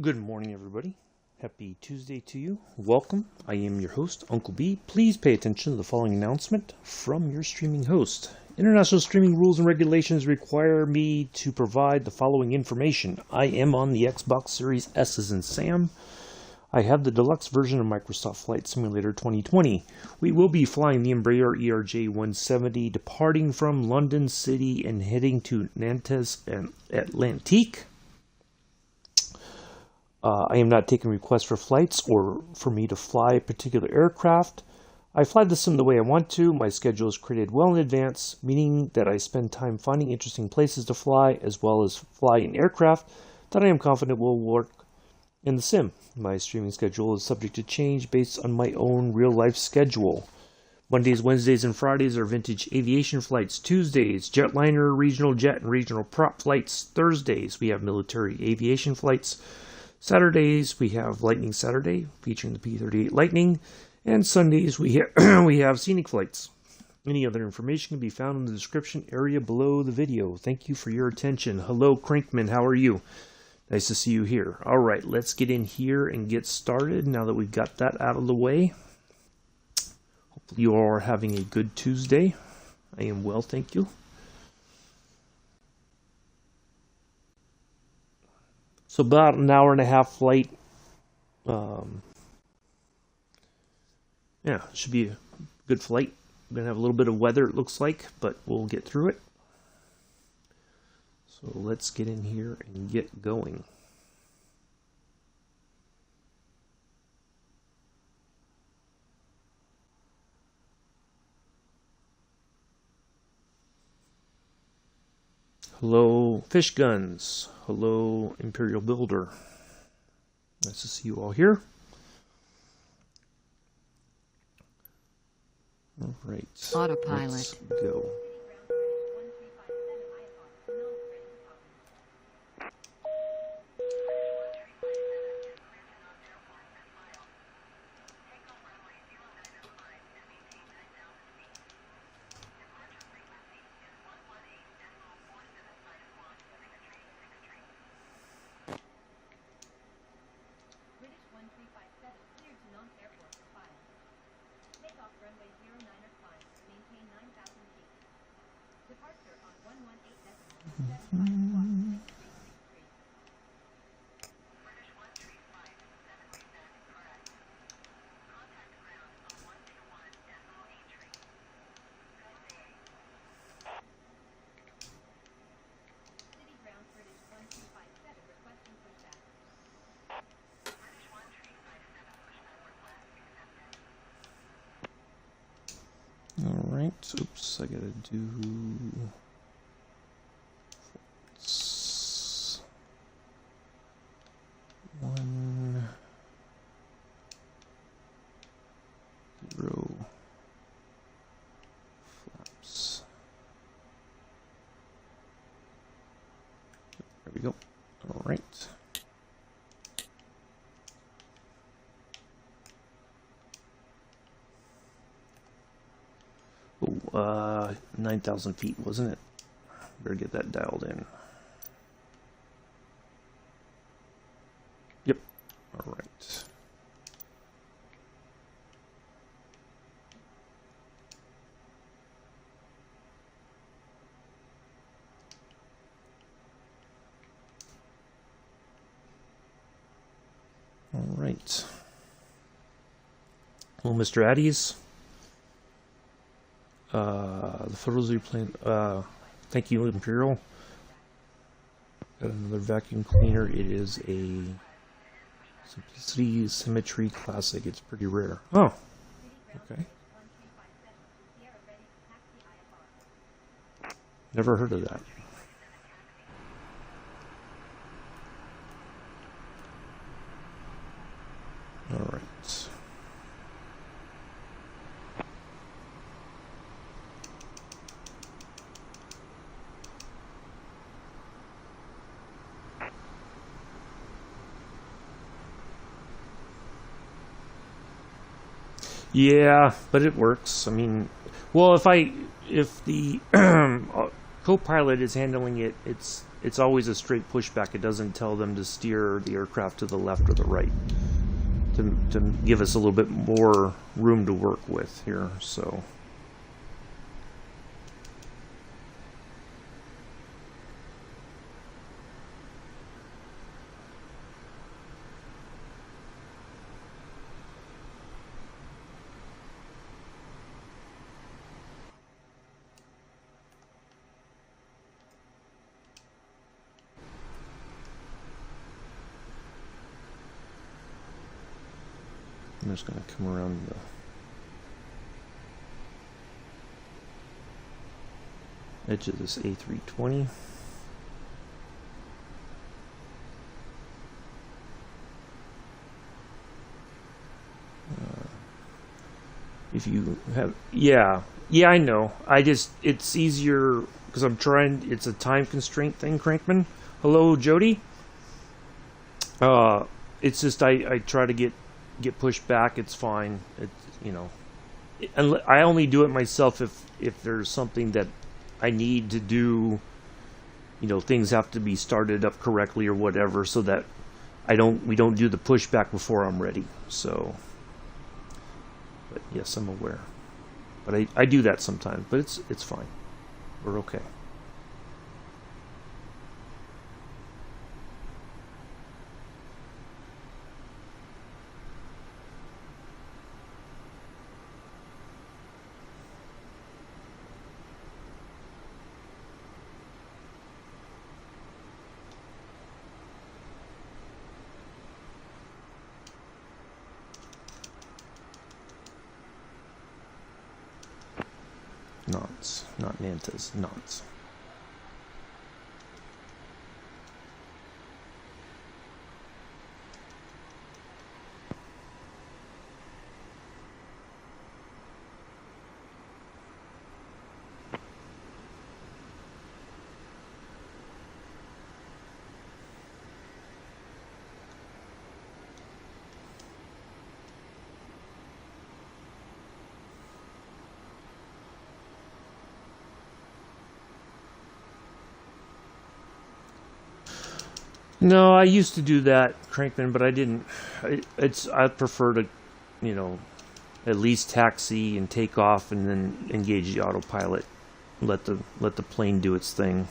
Good morning, everybody. Happy Tuesday to you. Welcome. I am your host, Uncle B. Please pay attention to the following announcement from your streaming host. International streaming rules and regulations require me to provide the following information. I am on the Xbox Series S as in Sam. I have the deluxe version of Microsoft Flight Simulator 2020. We will be flying the Embraer ERJ170, departing from London City and heading to Nantes and Atlantique. I am not taking requests for flights or for me to fly a particular aircraft. I fly the sim the way I want to. My schedule is created well in advance, meaning that I spend time finding interesting places to fly as well as fly an aircraft that I am confident will work in the sim. My streaming schedule is subject to change based on my own real-life schedule. Mondays, Wednesdays, and Fridays are vintage aviation flights. Tuesdays, jetliner, regional jet, and regional prop flights. Thursdays, we have military aviation flights. Saturdays, we have Lightning Saturday, featuring the P-38 Lightning. And Sundays, we have scenic flights. Any other information can be found in the description area below the video. Thank you for your attention. Hello, Crankman. How are you? Nice to see you here. All right, let's get in here and get started now that we've got that out of the way. Hopefully you all are having a good Tuesday. I am well, thank you. So about an hour and a half flight. Yeah, should be a good flight. We're going to have a little bit of weather, it looks like, but we'll get through it. So let's get in here and get going. Hello, Fish Guns. Hello, Imperial Builder. Nice to see you all here. All right. Autopilot. Let's go. All right. Oops, I gotta do. One, 0, flaps. There we go. All right. Oh, 9,000 feet, wasn't it? Better get that dialed in. Yep. All right. All right. Well, Mr. Addies. The photos you plan. Thank you, Imperial. Got another vacuum cleaner. It is a Simplicity Symmetry Classic. It's pretty rare. Oh, okay. Never heard of that. All right. Yeah, but it works. I mean, well, if the co-pilot is handling it, it's always a straight pushback. It doesn't tell them to steer the aircraft to the left or the right, to give us a little bit more room to work with here. So I'm just going to come around the edge of this A320. If you have, yeah, I know. It's easier because I'm trying. It's a time constraint thing, Crankman. Hello, Jody. It's just I try to get pushed back. It's fine. And I only do it myself if there's something that I need to do. Things have to be started up correctly or whatever, so that we don't do the pushback before I'm ready. So, but yes, I'm aware. But I do that sometimes. But it's fine. We're okay. Nantes, not Nantes, Nantes. No, I used to do that, Crankman, but I didn't. I prefer to, at least taxi and take off, and then engage the autopilot. Let the plane do its thing.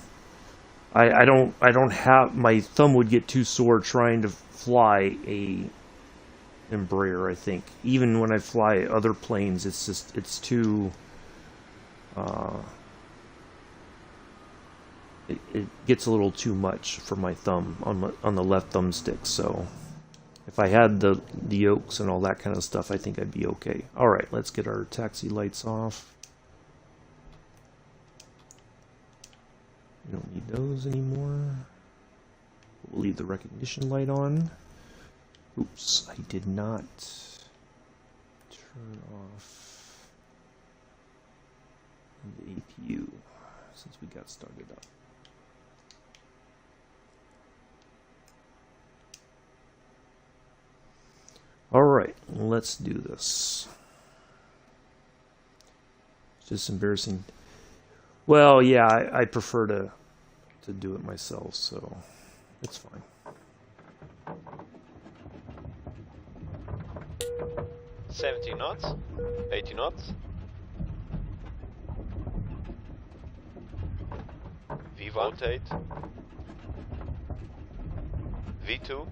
I don't have, my thumb would get too sore trying to fly a Embraer. I think even when I fly other planes, it's too. It gets a little too much for my thumb on the left thumbstick. So if I had the yokes and all that kind of stuff, I think I'd be okay. All right, let's get our taxi lights off. We don't need those anymore. We'll leave the recognition light on. Oops, I did not turn off the APU since we got started up. All right, let's do this. It's just embarrassing. Well, yeah, I prefer to do it myself, so it's fine. $70 knots, 80 knots. V1, rotate. V2.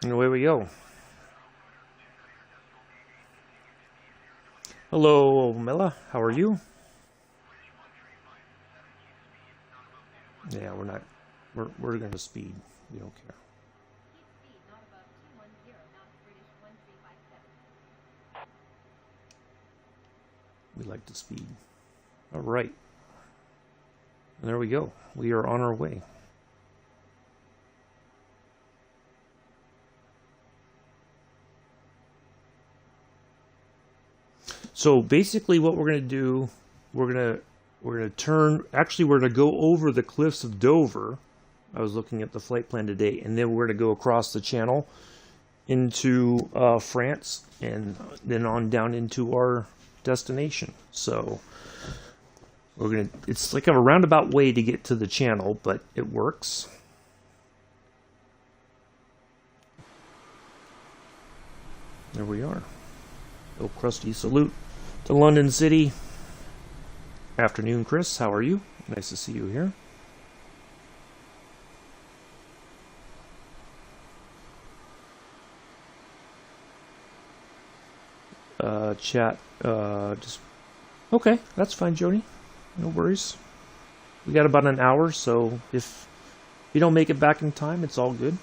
And away we go. Hello, Mela. How are you? Yeah, we're going to speed. We don't care. We like to speed. All right. And there we go. We are on our way. So basically what we're going to do, we're going to turn, actually we're going to go over the cliffs of Dover. I was looking at the flight plan today, and then we're going to go across the channel into France and then on down into our destination. So we're going to, it's like a roundabout way to get to the channel, but it works. There we are. Little crusty salute to London City. Afternoon, Chris. How are you? Nice to see you here. Chat. Just okay. That's fine, Jody. No worries. We got about an hour, so if you don't make it back in time, it's all good.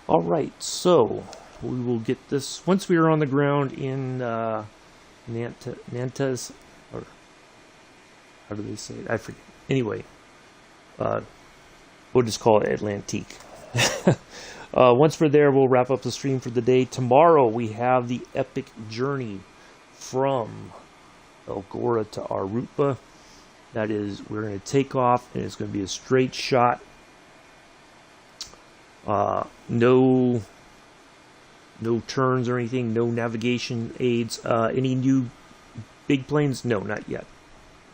All right, so we will get this once we are on the ground in Nantes, or how do they say it? I forget. Anyway, we'll just call it Atlantique. Once we're there, we'll wrap up the stream for the day. Tomorrow, we have the epic journey from El Gora to Arupa. That is, we're going to take off, and it's going to be a straight shot. No turns or anything, no navigation aids. Any new big planes? No, not yet.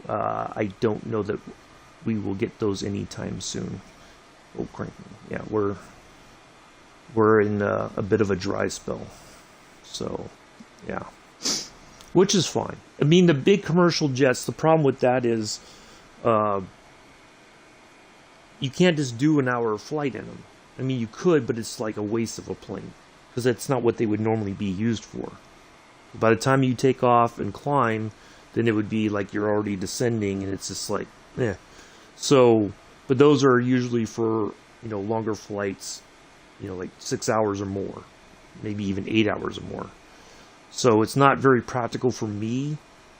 I don't know that we will get those anytime soon. Oh, crank. Yeah, we're in a bit of a dry spell. So, yeah. Which is fine. I mean, the big commercial jets, the problem with that is you can't just do an hour flight in them. I mean, you could, but it's like a waste of a plane. Because that's not what they would normally be used for. By the time you take off and climb, then it would be like you're already descending, and it's just like, eh. So, but those are usually for, longer flights, like 6 hours or more. Maybe even 8 hours or more. So it's not very practical for me,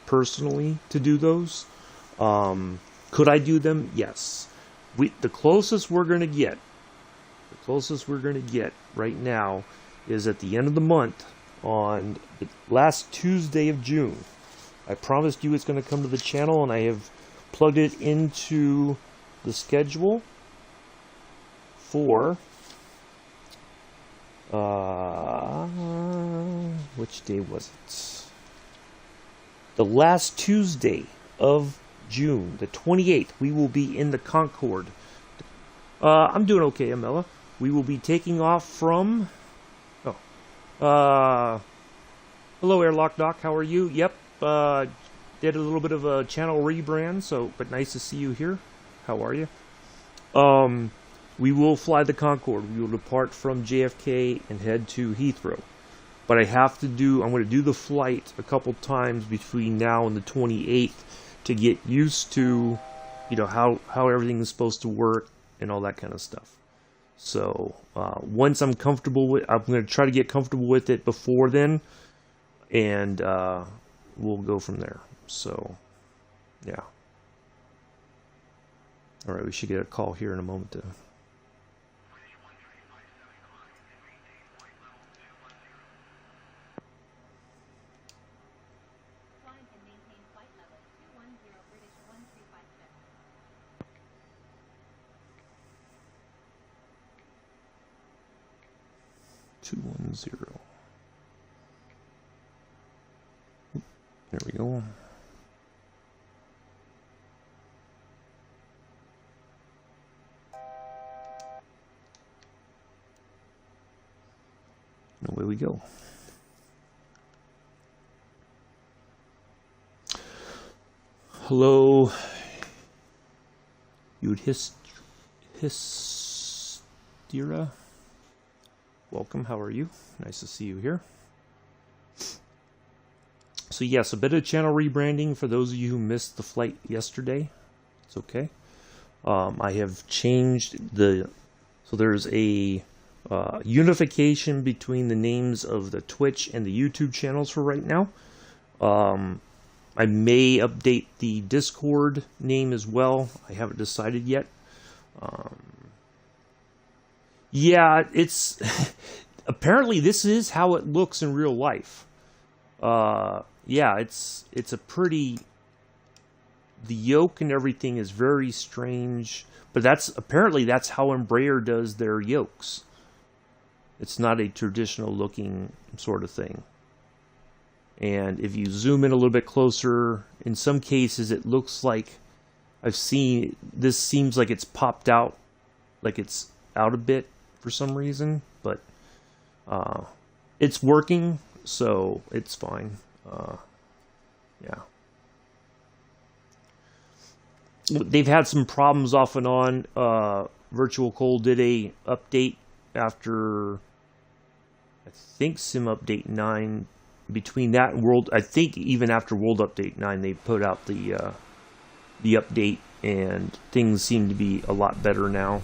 personally, to do those. Could I do them? Yes. The closest we're going to get right now is at the end of the month on the last Tuesday of June. I promised you it's going to come to the channel, and I have plugged it into the schedule for which day was it? The last Tuesday of June, the 28th. We will be in the Concorde. I'm doing okay, Amela. We will be taking off from... hello, Airlock Doc. How are you? Yep. Did a little bit of a channel rebrand, but nice to see you here. How are you? We will fly the Concorde. We will depart from JFK and head to Heathrow. But I'm going to do the flight a couple times between now and the 28th to get used to, how everything is supposed to work and all that kind of stuff. So once I'm comfortable with, I'm going to try to get comfortable with it before then, and we'll go from there. So, yeah. All right, we should get a call here in a moment to. There we go. And away we go. Hello, Hystera. Welcome, how are you? Nice to see you here. So yes, a bit of channel rebranding for those of you who missed the flight yesterday. It's okay. I have changed so there's a unification between the names of the Twitch and the YouTube channels for right now. I may update the Discord name as well. I haven't decided yet. Yeah, it's apparently this is how it looks in real life. Yeah, it's a pretty. The yoke and everything is very strange, but apparently that's how Embraer does their yokes. It's not a traditional looking sort of thing. And if you zoom in a little bit closer, in some cases it looks like I've seen this seems like it's popped out, like it's out a bit for some reason, but it's working, so it's fine. Yeah. They've had some problems off and on. Virtual Cold did a update after, I think, Sim Update 9. Between that and World, I think even after World Update 9, they put out the update, and things seem to be a lot better now.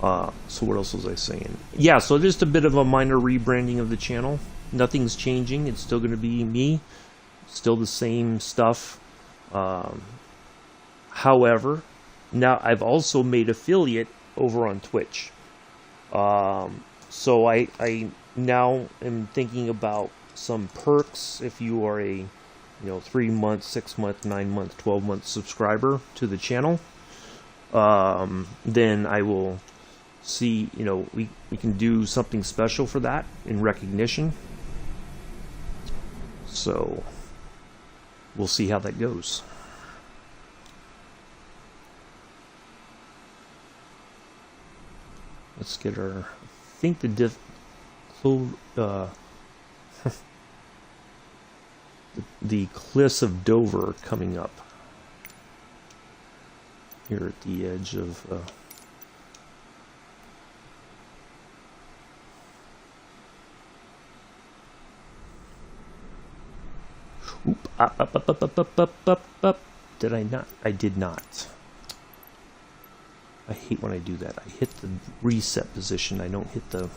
So what else was I saying? Yeah, so just a bit of a minor rebranding of the channel. Nothing's changing. It's still going to be me. Still the same stuff. However, now I've also made affiliate over on Twitch. So I now am thinking about some perks if you are a 3-month, 6-month, 9-month, 12-month subscriber to the channel. Then I will see, we can do something special for that in recognition. So we'll see how that goes. Let's get our, I think the cliffs of Dover coming up here at the edge of up. Did I not? I did not. I hate when I do that. I hit the reset position. I don't hit the...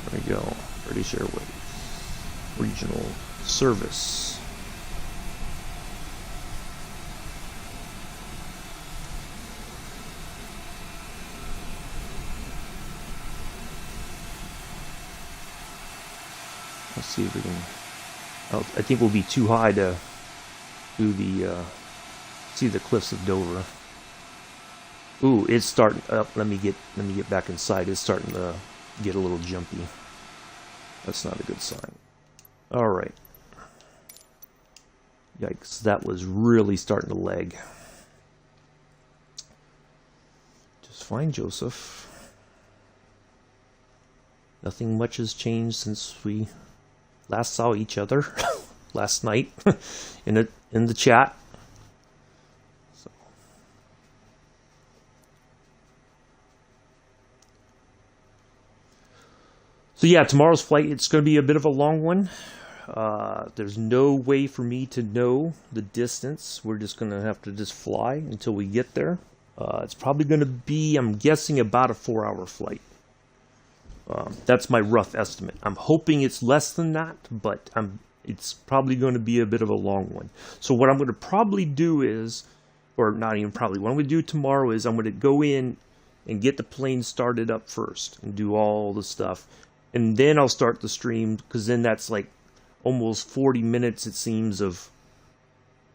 There we go. British Airways. Regional service. Let's see if we can... Oh, I think we'll be too high to do the... see the cliffs of Dover. Ooh, it's starting up. Let me get back inside. It's starting to get a little jumpy. That's not a good sign. All right. Yikes, that was really starting to lag. Just fine, Joseph. Nothing much has changed since we last saw each other last night in the chat. So yeah, tomorrow's flight, it's going to be a bit of a long one. There's no way for me to know the distance. We're just going to have to just fly until we get there. It's probably going to be, I'm guessing, about a 4-hour flight. That's my rough estimate. I'm hoping it's less than that, but it's probably going to be a bit of a long one. So what I'm going to probably do is, or not even probably, what I'm going to do tomorrow is I'm going to go in and get the plane started up first and do all the stuff. And then I'll start the stream, because then that's like almost 40 minutes, it seems, of,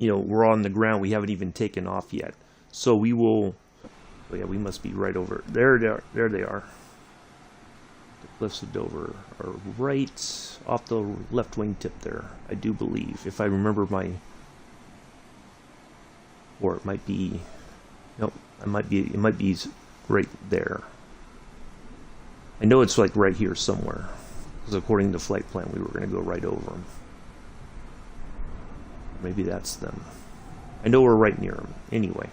we're on the ground. We haven't even taken off yet. So we will, oh yeah, we must be right over. There they are. The cliffs of Dover are right off the left wing tip there, I do believe. If I remember or it might be, nope, it might be right there. I know it's like right here somewhere, because according to flight plan, we were going to go right over them. Maybe that's them. I know we're right near them. Anyway.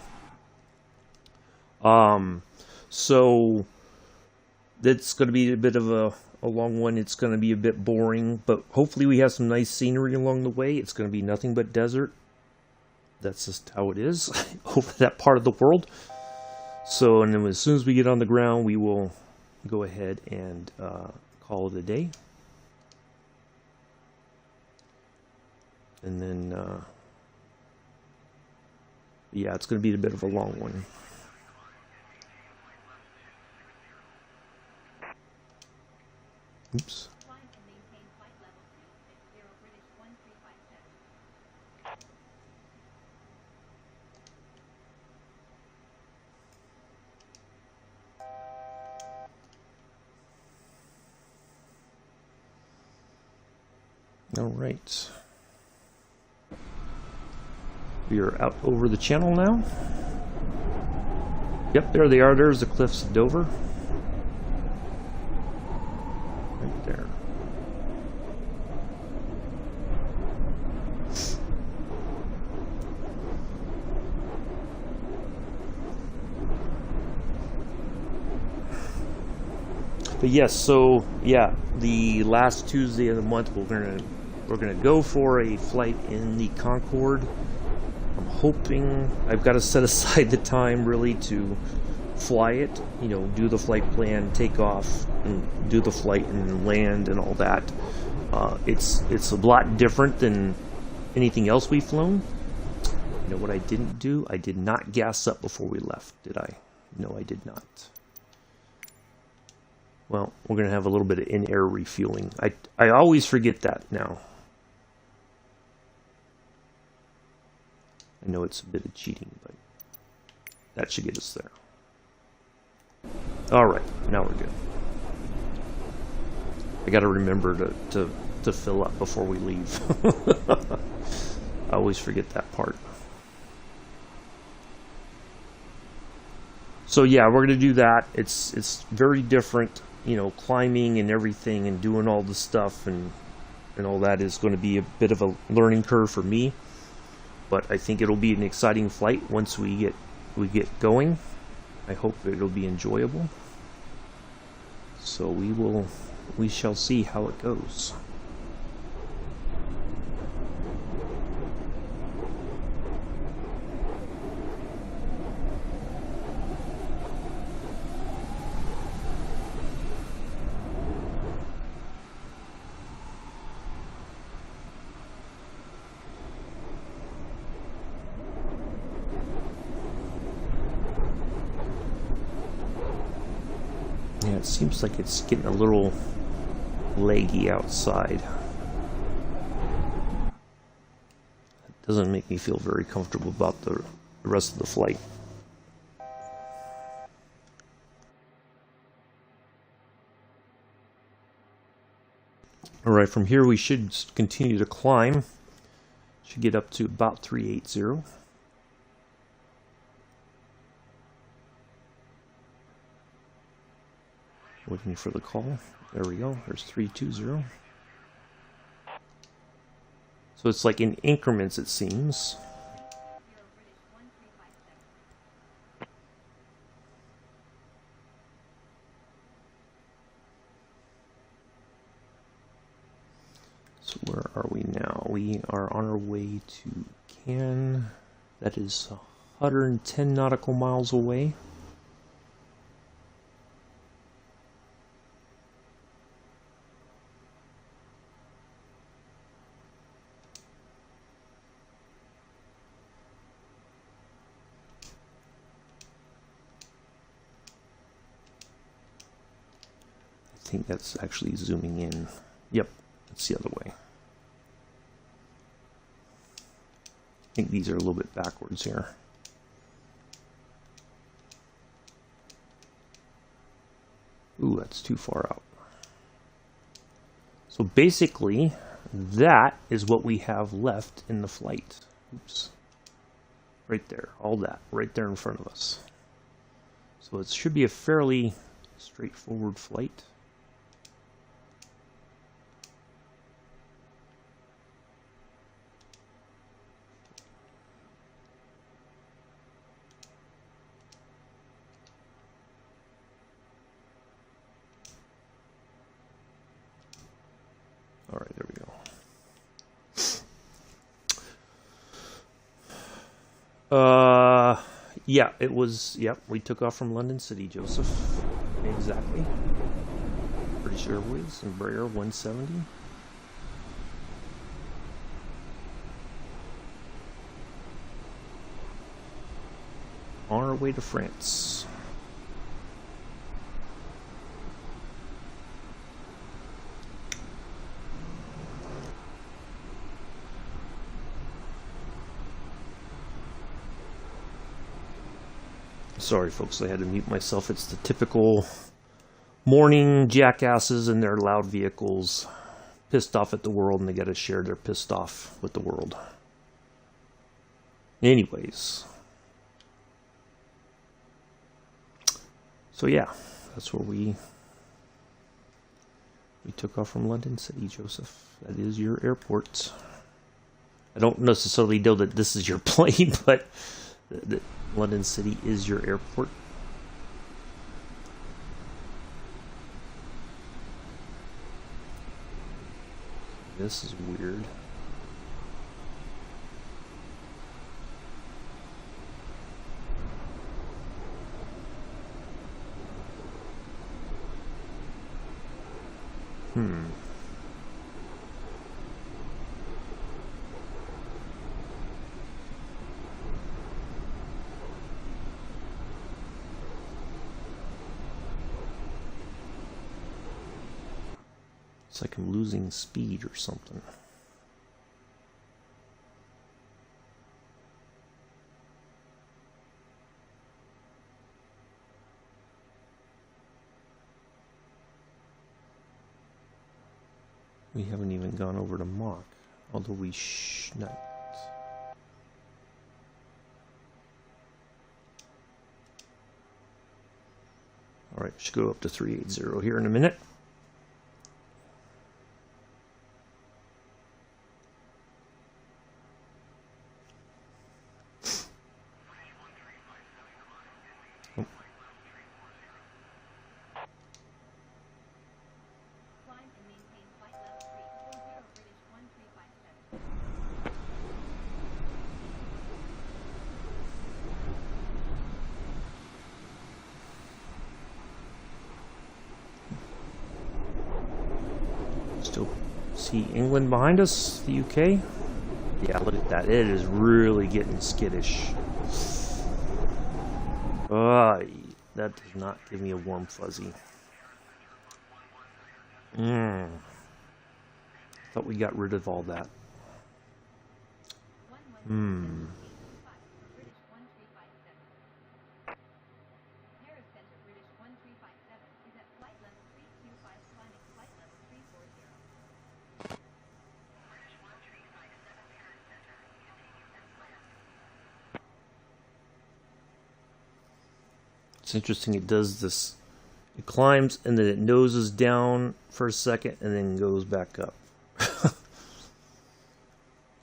So that's going to be a bit of a long one. It's going to be a bit boring, but hopefully we have some nice scenery along the way. It's going to be nothing but desert. That's just how it is over that part of the world. So, and then as soon as we get on the ground, we will go ahead and call it a day. And then, yeah, it's going to be a bit of a long one. Oops. All right. We are out over the channel now. Yep, there they are. There's the cliffs of Dover. Right there. But yes, so yeah, the last Tuesday of the month we're gonna go for a flight in the Concorde. I'm hoping I've got to set aside the time really to fly it, you know, do the flight plan, take off, and do the flight and land and all that. It's a lot different than anything else we've flown. You know what I didn't do? I did not gas up before we left, did I? No, I did not. Well, we're going to have a little bit of in-air refueling. I always forget that now. I know it's a bit of cheating, but that should get us there. All right, now we're good. I got to remember to fill up before we leave. I always forget that part. So yeah, we're going to do that. It's very different, you know, climbing and everything and doing all the stuff and all that is going to be a bit of a learning curve for me. But I think it'll be an exciting flight once we get going. I hope it'll be enjoyable. So we shall see how it goes. Yeah, it seems like it's getting a little leggy outside. It doesn't make me feel very comfortable about the rest of the flight. Alright, from here we should continue to climb. Should get up to about 380. Waiting for the call. There we go. There's 320. So it's like in increments, it seems. So where are we now? We are on our way to Cannes. That is 110 nautical miles away. I think that's actually zooming in. Yep, it's the other way. I think these are a little bit backwards here. Ooh, that's too far out. So basically, that is what we have left in the flight. Oops. Right there, all that, right there in front of us. So it should be a fairly straightforward flight. All right, there we go. Yeah, it was. Yep, we took off from London City, Joseph. Exactly. British Airways, Embraer 170. On our way to France. Sorry, folks, I had to mute myself. It's the typical morning jackasses in their loud vehicles, pissed off at the world, and they got to share their pissed off with the world. Anyways. So yeah, that's where we took off from London City, Joseph. That is your airport. I don't necessarily know that this is your plane, but London City is your airport. This is weird. It's like I'm losing speed or something. We haven't even gone over to Mach, although we not. All right, we should go up to 380 here in a minute. Still see England behind us, the UK. Yeah, look at that. It is really getting skittish. That does not give me a warm fuzzy. Thought we got rid of all that. It's interesting, it does this. It climbs and then it noses down for a second and then goes back up.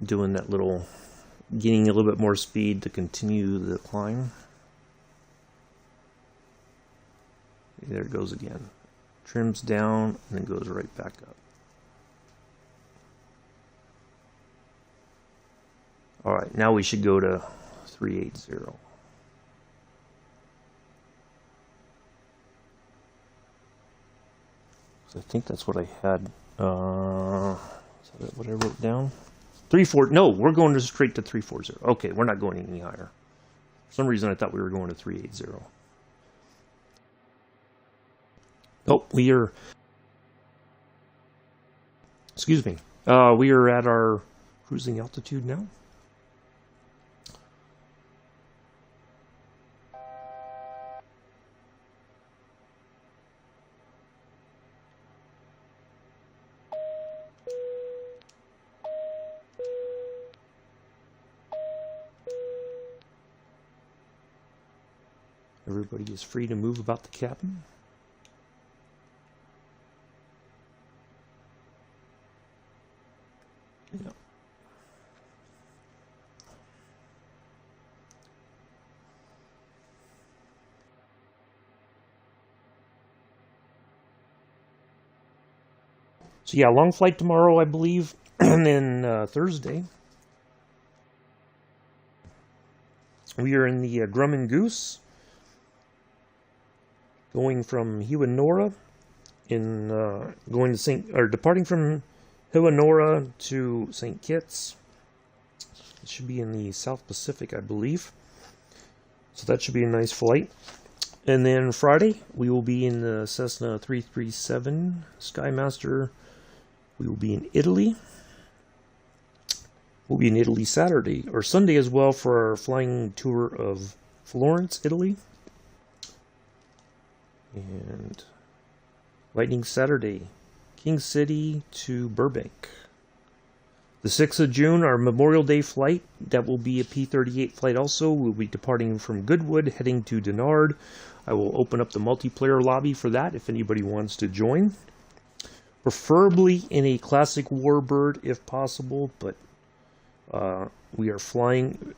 Doing that little, getting a little bit more speed to continue the climb. There it goes again. Trims down and then goes right back up. Alright, now we should go to 380. I think that's what I had. Is that what I wrote down? 340. No, we're going straight to 340. Okay, we're not going any higher. For some reason, I thought we were going to 380. Oh, we are. Excuse me. We are at our cruising altitude now. Everybody is free to move about the cabin. Yeah. So yeah, long flight tomorrow, I believe, and then Thursday. We are in the Grumman Goose, going from Hewanora departing from Hewanora to St. Kitts. It should be in the South Pacific, I believe. So that should be a nice flight. And then Friday, we will be in the Cessna 337 Skymaster. We will be in Italy. We'll be in Italy Saturday or Sunday as well for our flying tour of Florence, Italy. And Lightning Saturday, King City to Burbank. The 6th of June, our Memorial Day flight, that will be a P-38 flight also. We'll be departing from Goodwood, heading to Denard. I will open up the multiplayer lobby for that if anybody wants to join. Preferably in a classic Warbird if possible, but we are flying.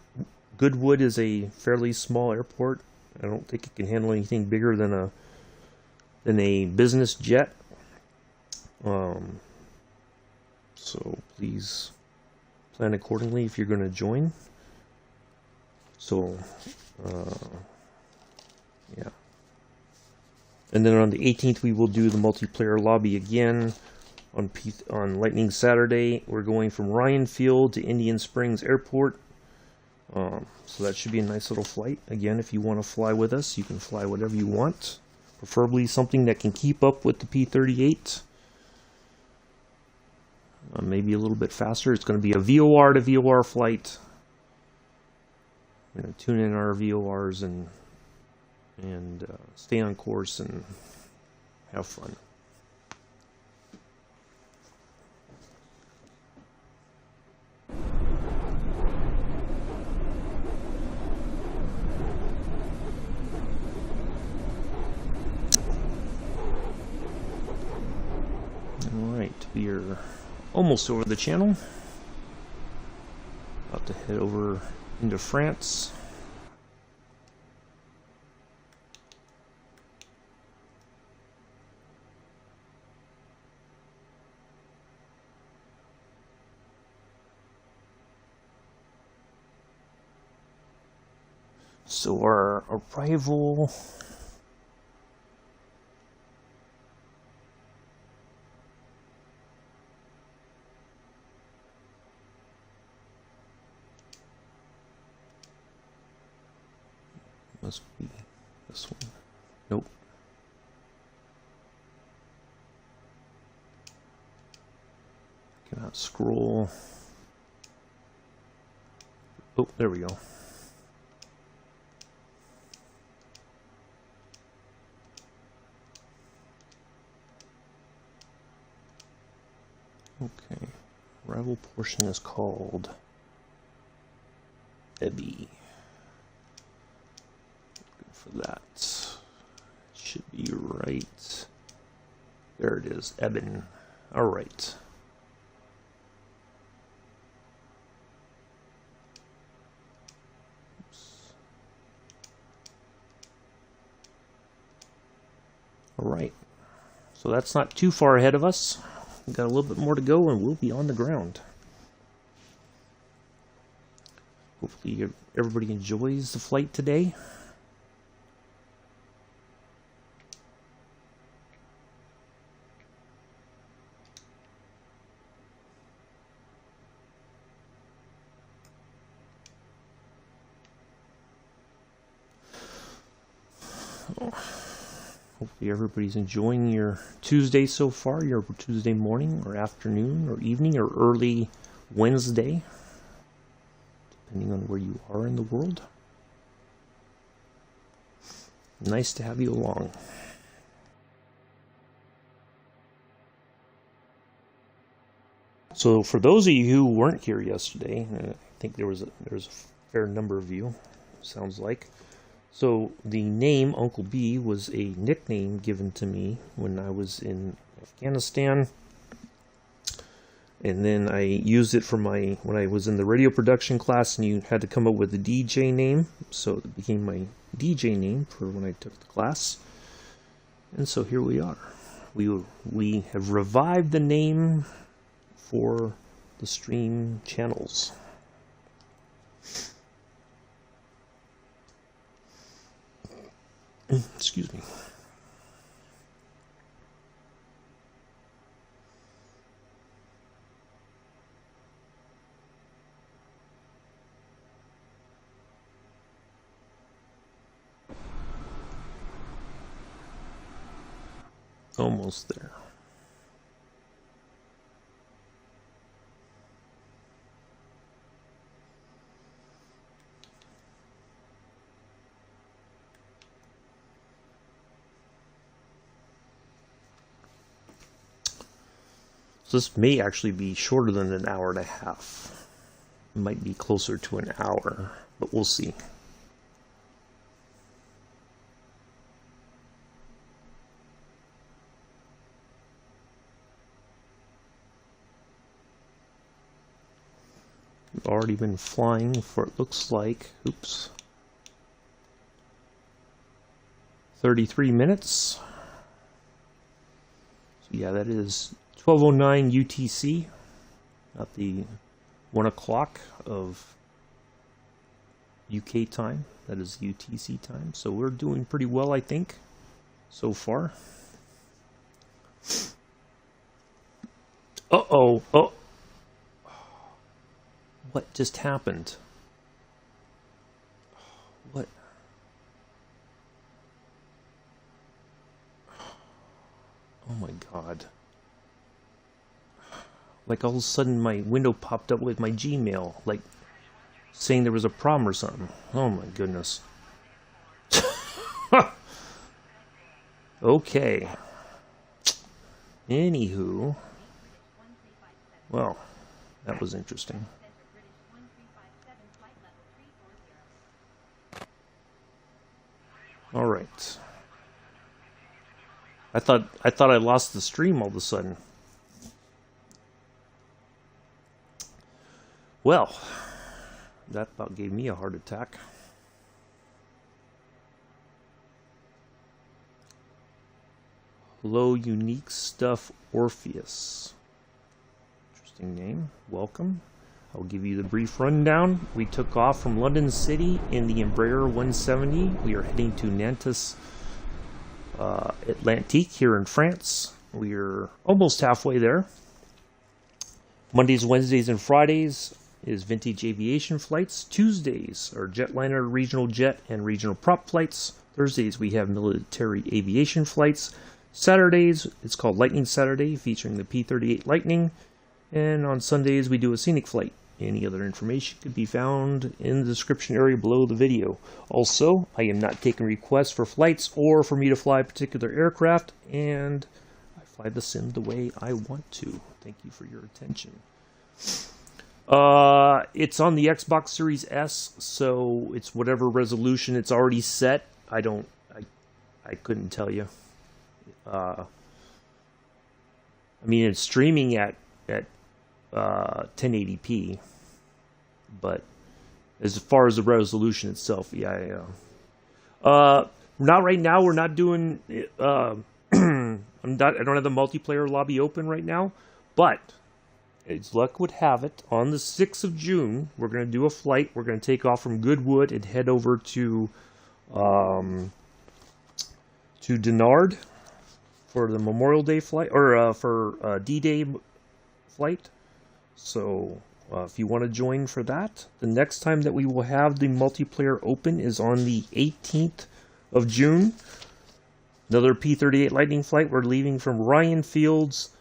Goodwood is a fairly small airport. I don't think it can handle anything bigger than a business jet. So please plan accordingly if you're going to join. So, yeah. And then on the 18th, we will do the multiplayer lobby again. On Lightning Saturday, we're going from Ryan Field to Indian Springs Airport. So that should be a nice little flight. Again, if you want to fly with us, you can fly whatever you want. Preferably something that can keep up with the P-38. Maybe a little bit faster. It's going to be a VOR to VOR flight. We're going to tune in our VORs and stay on course and have fun. Alright, we are almost over the channel. About to head over into France. So our arrival must be this one. Nope. Cannot scroll. Oh, there we go. Okay. Arrival portion is called Ebby. That should be right. There it is, Eben. All right. Oops. All right. So that's not too far ahead of us. We've got a little bit more to go, and we'll be on the ground. Hopefully, everybody enjoys the flight today. Hopefully everybody's enjoying your Tuesday so far, your Tuesday morning or afternoon or evening or early Wednesday, depending on where you are in the world. Nice to have you along. So for those of you who weren't here yesterday, I think there's a fair number of you, sounds like. So the name Uncle B was a nickname given to me when I was in Afghanistan. And then I used it for when I was in the radio production class, and you had to come up with a DJ name. So it became my DJ name for when I took the class. And so here we are. We have revived the name for the stream channels. Excuse me. Almost there. So this may actually be shorter than an hour and a half. It might be closer to an hour, but we'll see. We've already been flying for, it looks like, oops, 33 minutes. So yeah, that is 12:09 UTC, not the 1 o'clock of UK time. That is UTC time. So we're doing pretty well, I think, so far. Uh-oh. Oh. What just happened? What? Oh my God. Like all of a sudden my window popped up with my Gmail, like saying there was a problem or something. Oh my goodness. Okay. Anywho. Well, that was interesting. All right. I thought I lost the stream all of a sudden. Well, that about gave me a heart attack. Hello, Unique Stuff Orpheus. Interesting name. Welcome. I'll give you the brief rundown. We took off from London City in the Embraer 170. We are heading to Nantes, Atlantique here in France. We are almost halfway there. Mondays, Wednesdays, and Fridays is vintage aviation flights. Tuesdays are jetliner, regional jet, and regional prop flights. Thursdays we have military aviation flights. Saturdays it's called Lightning Saturday, featuring the P-38 Lightning. And on Sundays we do a scenic flight. Any other information could be found in the description area below the video. Also, I am not taking requests for flights or for me to fly a particular aircraft, and I fly the sim the way I want to. Thank you for your attention. It's on the Xbox Series S, so it's whatever resolution it's already set. I couldn't tell you. I mean, it's streaming at 1080p, but as far as the resolution itself, yeah. Not right now. We're not doing. I don't have the multiplayer lobby open right now, but as luck would have it, on the 6th of June, we're going to do a flight. We're going to take off from Goodwood and head over to Dinard for the Memorial Day flight, or for D-Day flight. So if you want to join for that, the next time that we will have the multiplayer open is on the 18th of June. Another P-38 Lightning flight. We're leaving from Rhinefield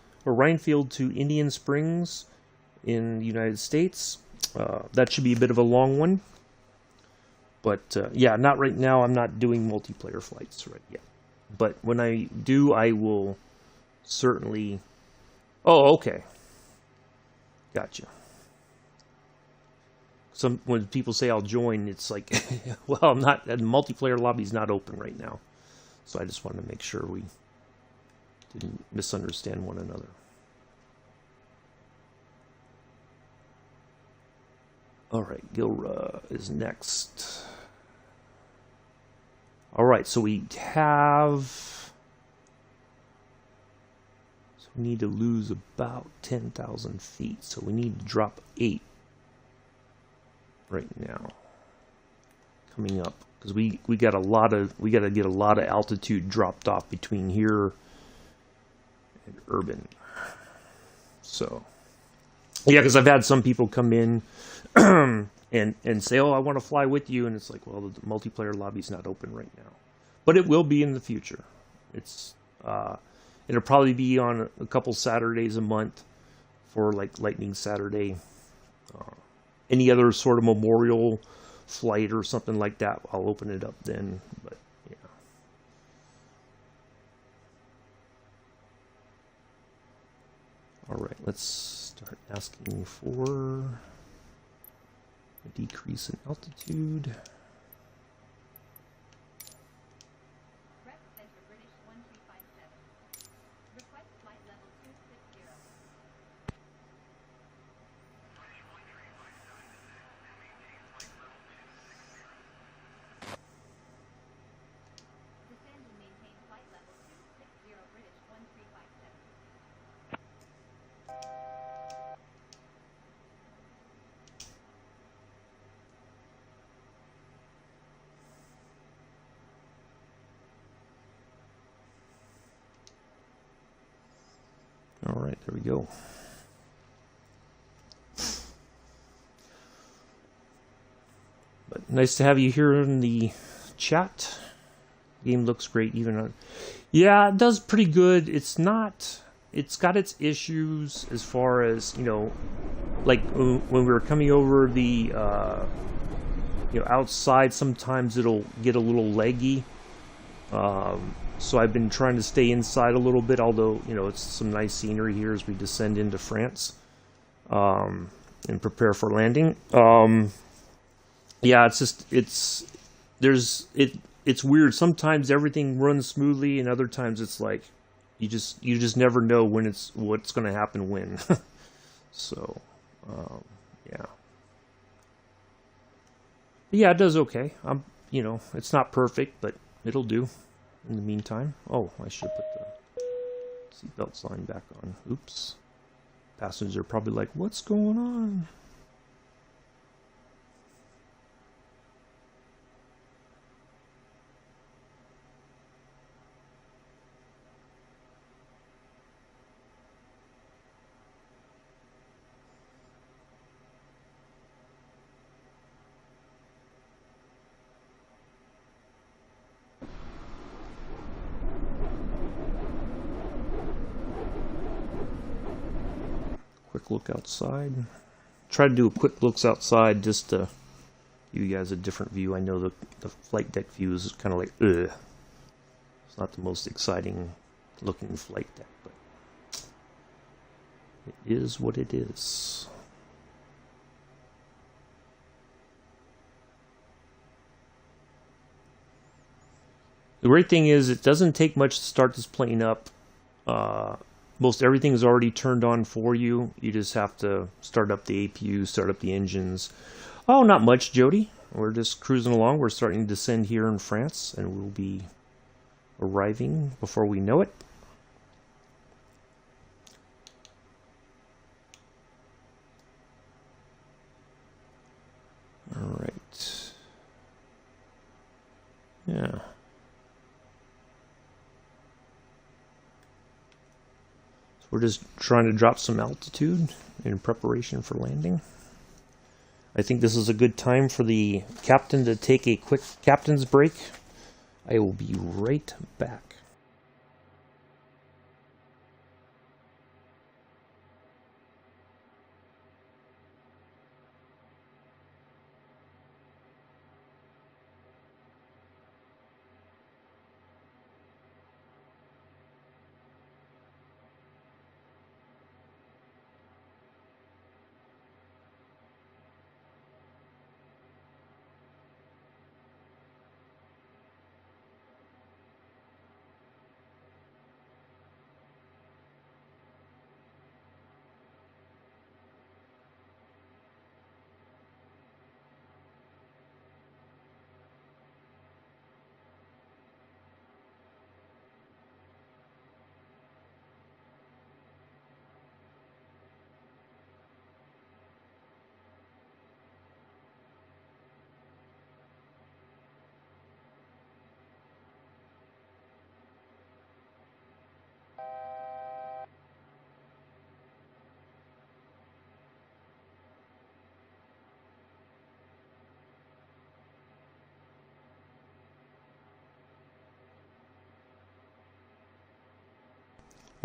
to Indian Springs in the United States. That should be a bit of a long one. But yeah, not right now. I'm not doing multiplayer flights right yet. But when I do, I will certainly... Oh, okay. Gotcha. When people say I'll join, it's like, well, I'm not. The multiplayer lobby's not open right now. So I just wanted to make sure we didn't misunderstand one another. All right, Gilra is next. All right, so we need to lose about 10,000 feet. So we need to drop 8 right now. Coming up, because we got to get a lot of altitude dropped off between here and urban. So yeah, because I've had some people come in and say, oh, I want to fly with you, and it's like, well, the multiplayer lobby's not open right now, but it will be in the future. It'll probably be on a couple Saturdays a month for like Lightning Saturday. Any other sort of memorial flight or something like that, I'll open it up then. But yeah. All right, let's start asking for a decrease in altitude. All right, there we go. But nice to have you here in the chat. Game looks great, even on. Yeah, it does pretty good. It's not. It's got its issues as far as, you know, like when we were coming over the, you know, outside. Sometimes it'll get a little leggy. So I've been trying to stay inside a little bit, although, you know, it's some nice scenery here as we descend into France and prepare for landing. Yeah, it's weird. Sometimes everything runs smoothly, and other times it's like you just never know what's going to happen when. So, yeah. But yeah, it does okay. You know, it's not perfect, but it'll do. In the meantime, oh, I should put the seatbelt sign back on. Oops. Passengers are probably like, what's going on? Quick look outside. Try to do a quick looks outside just to give you guys a different view. I know the flight deck view is kind of like, ugh. It's not the most exciting looking flight deck, but it is what it is. The great thing is it doesn't take much to start this plane up. Most everything is already turned on for you. You just have to start up the APU, start up the engines. Oh, not much, Jody. We're just cruising along. We're starting to descend here in France, and we'll be arriving before we know it. All right. Yeah. We're just trying to drop some altitude in preparation for landing. I think this is a good time for the captain to take a quick captain's break. I will be right back.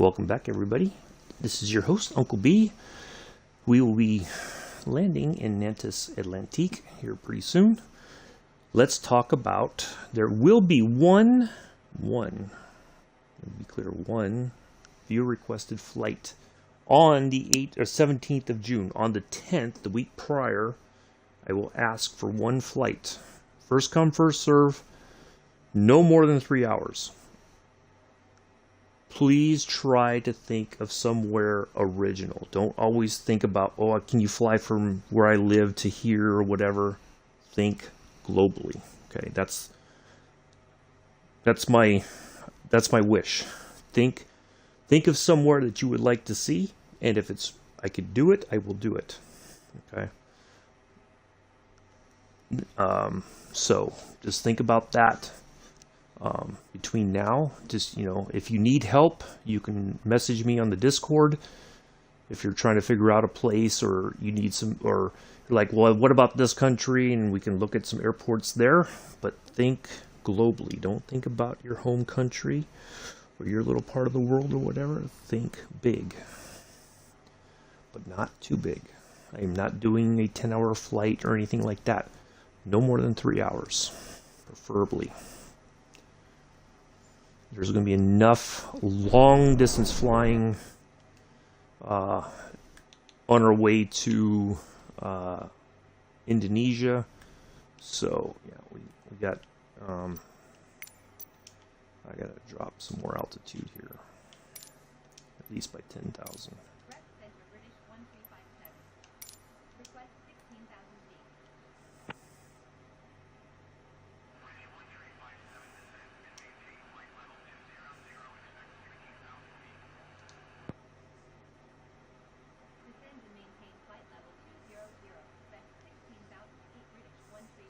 Welcome back, everybody. This is your host, Uncle B. We will be landing in Nantes, Atlantique here pretty soon. Let's talk about, there will be one viewer requested flight on the 8th or 17th of June. On the 10th, the week prior, I will ask for one flight. First come, first serve, no more than 3 hours. Please try to think of somewhere original. Don't always think about, oh, can you fly from where I live to here or whatever. Think globally. Okay, that's my wish. Think of somewhere that you would like to see, and if I could do it, I will do it. Okay. So just think about that. Between now, just, if you need help, you can message me on the Discord. If you're trying to figure out a place, or you need some, or you're like, well, what about this country? And we can look at some airports there. But think globally. Don't think about your home country or your little part of the world or whatever. Think big, but not too big. I am not doing a 10-hour flight or anything like that. No more than 3 hours, preferably. There's going to be enough long-distance flying on our way to Indonesia. So, yeah, we got... I got to drop some more altitude here, at least by 10,000.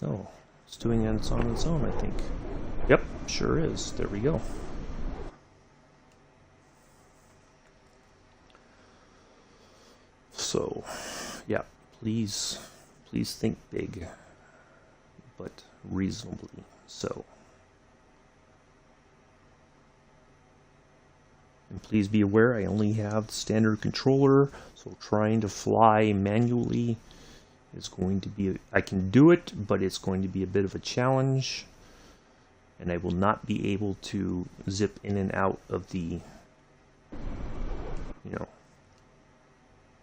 Oh, it's doing it on its own, I think. Yep, sure is. There we go. So, yeah, please think big, but reasonably so. And please be aware, I only have the standard controller, so trying to fly manually is going to be, I can do it, but it's going to be a bit of a challenge, and I will not be able to zip in and out of the,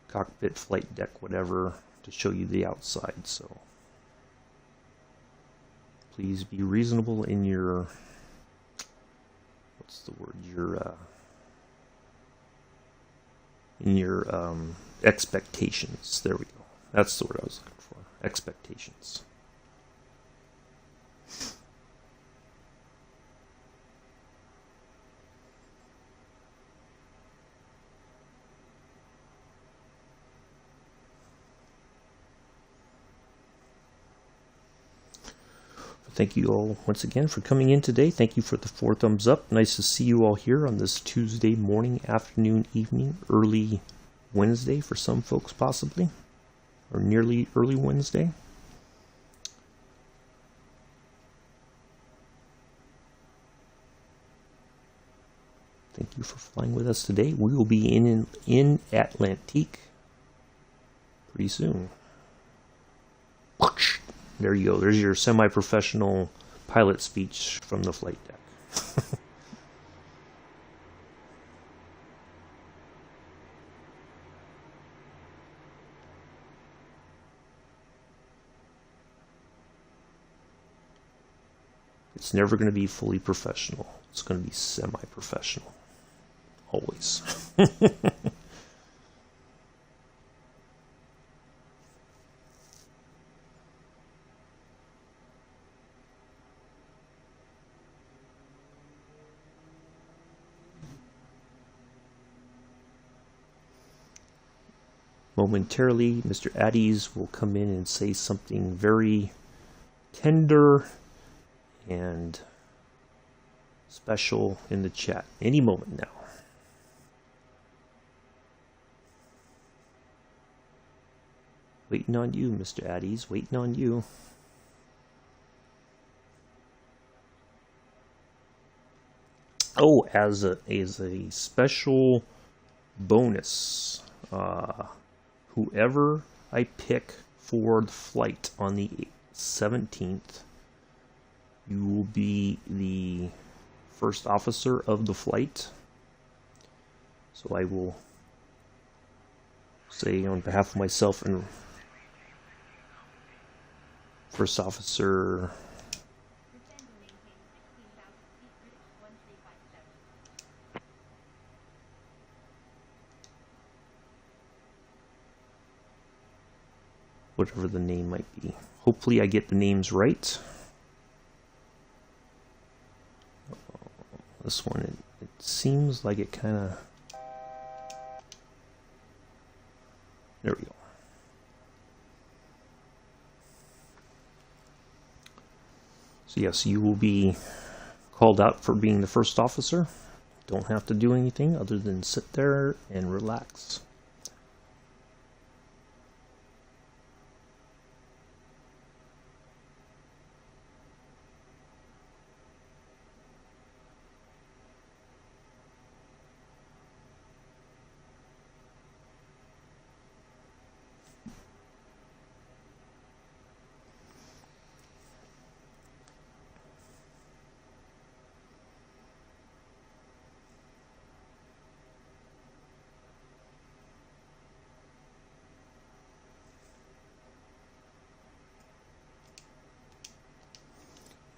cockpit, flight deck, whatever, to show you the outside. So please be reasonable in your, your expectations. There we go. That's the word I was looking for. Expectations. Thank you all once again for coming in today. Thank you for the 4 thumbs up. Nice to see you all here on this Tuesday morning, afternoon, evening, early Wednesday for some folks possibly. Or nearly early Wednesday. Thank you for flying with us today. We will be in Atlantique pretty soon. There you go. There's your semi-professional pilot speech from the flight deck. It's never going to be fully professional. It's going to be semi-professional. Always. Momentarily, Mr. Addies will come in and say something very tender and special in the chat any moment now. Waiting on you, Mr. Addies, waiting on you. Oh, as a special bonus, whoever I pick for the flight on the 17th, you will be the first officer of the flight. So I will say on behalf of myself and First Officer whatever the name might be. Hopefully I get the names right. This one, it seems like it kind of... There we go. So yes, you will be called out for being the first officer. Don't have to do anything other than sit there and relax.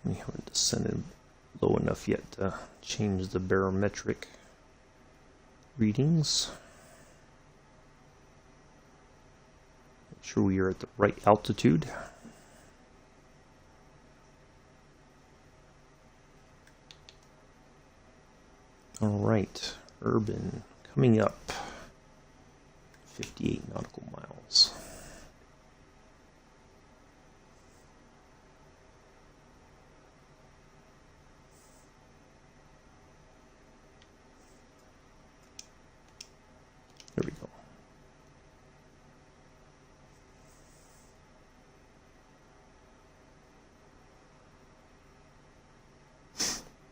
We haven't descended low enough yet to change the barometric readings. Make sure we are at the right altitude. All right, urban coming up, 58 nautical miles. There we go.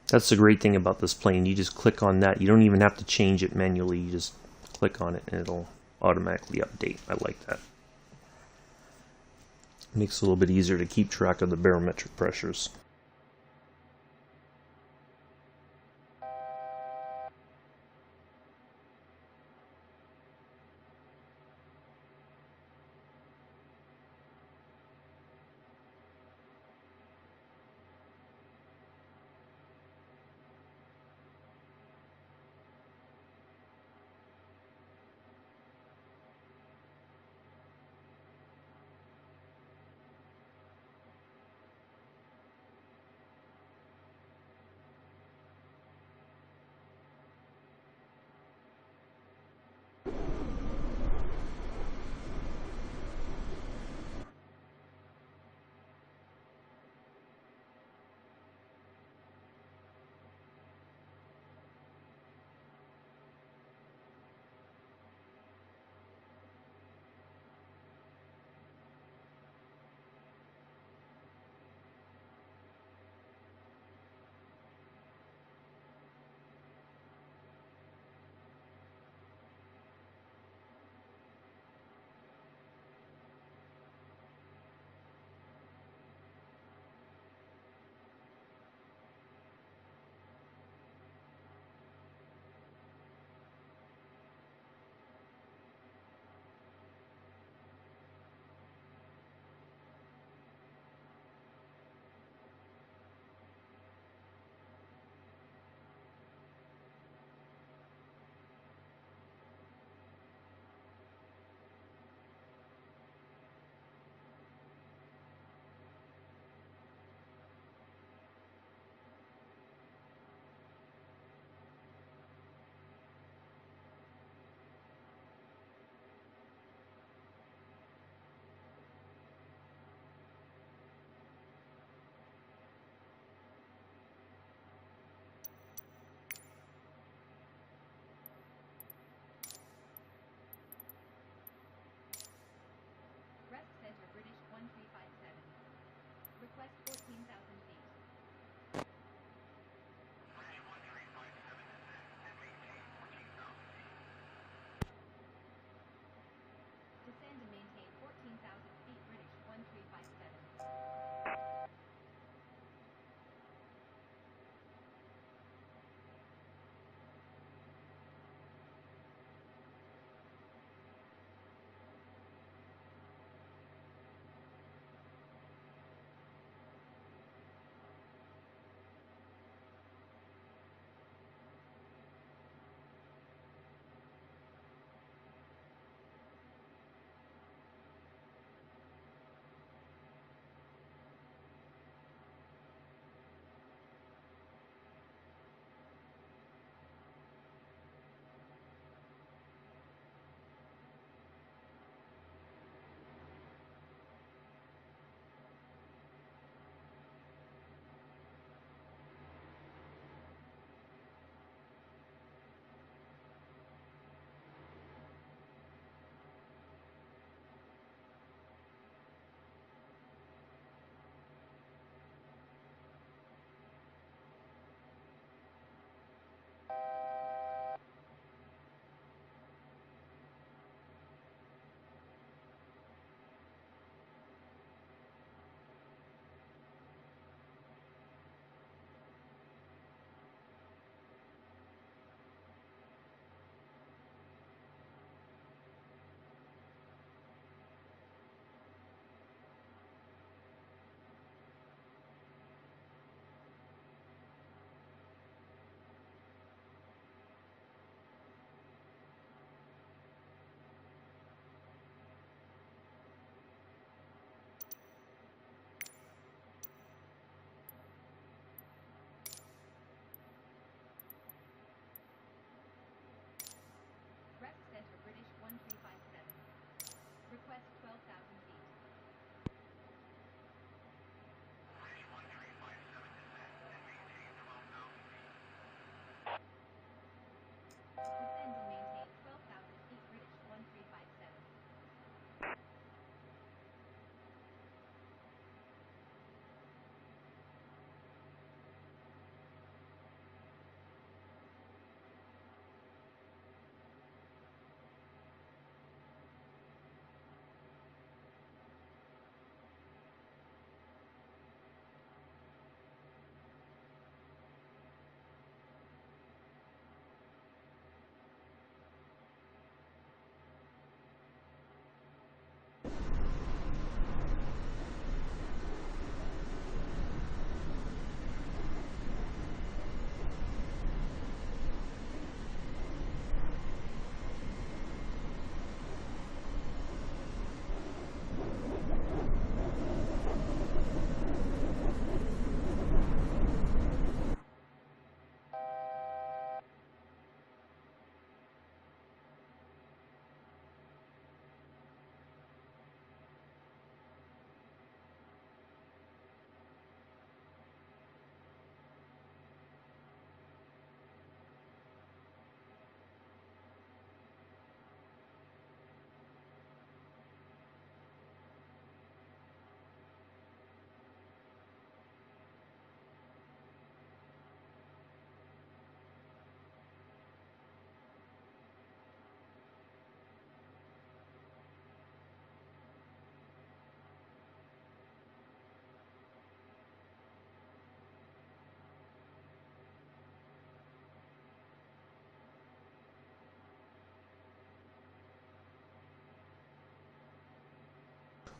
That's the great thing about this plane. You just click on that. You don't even have to change it manually. You just click on it and it'll automatically update. I like that. It makes it a little bit easier to keep track of the barometric pressures.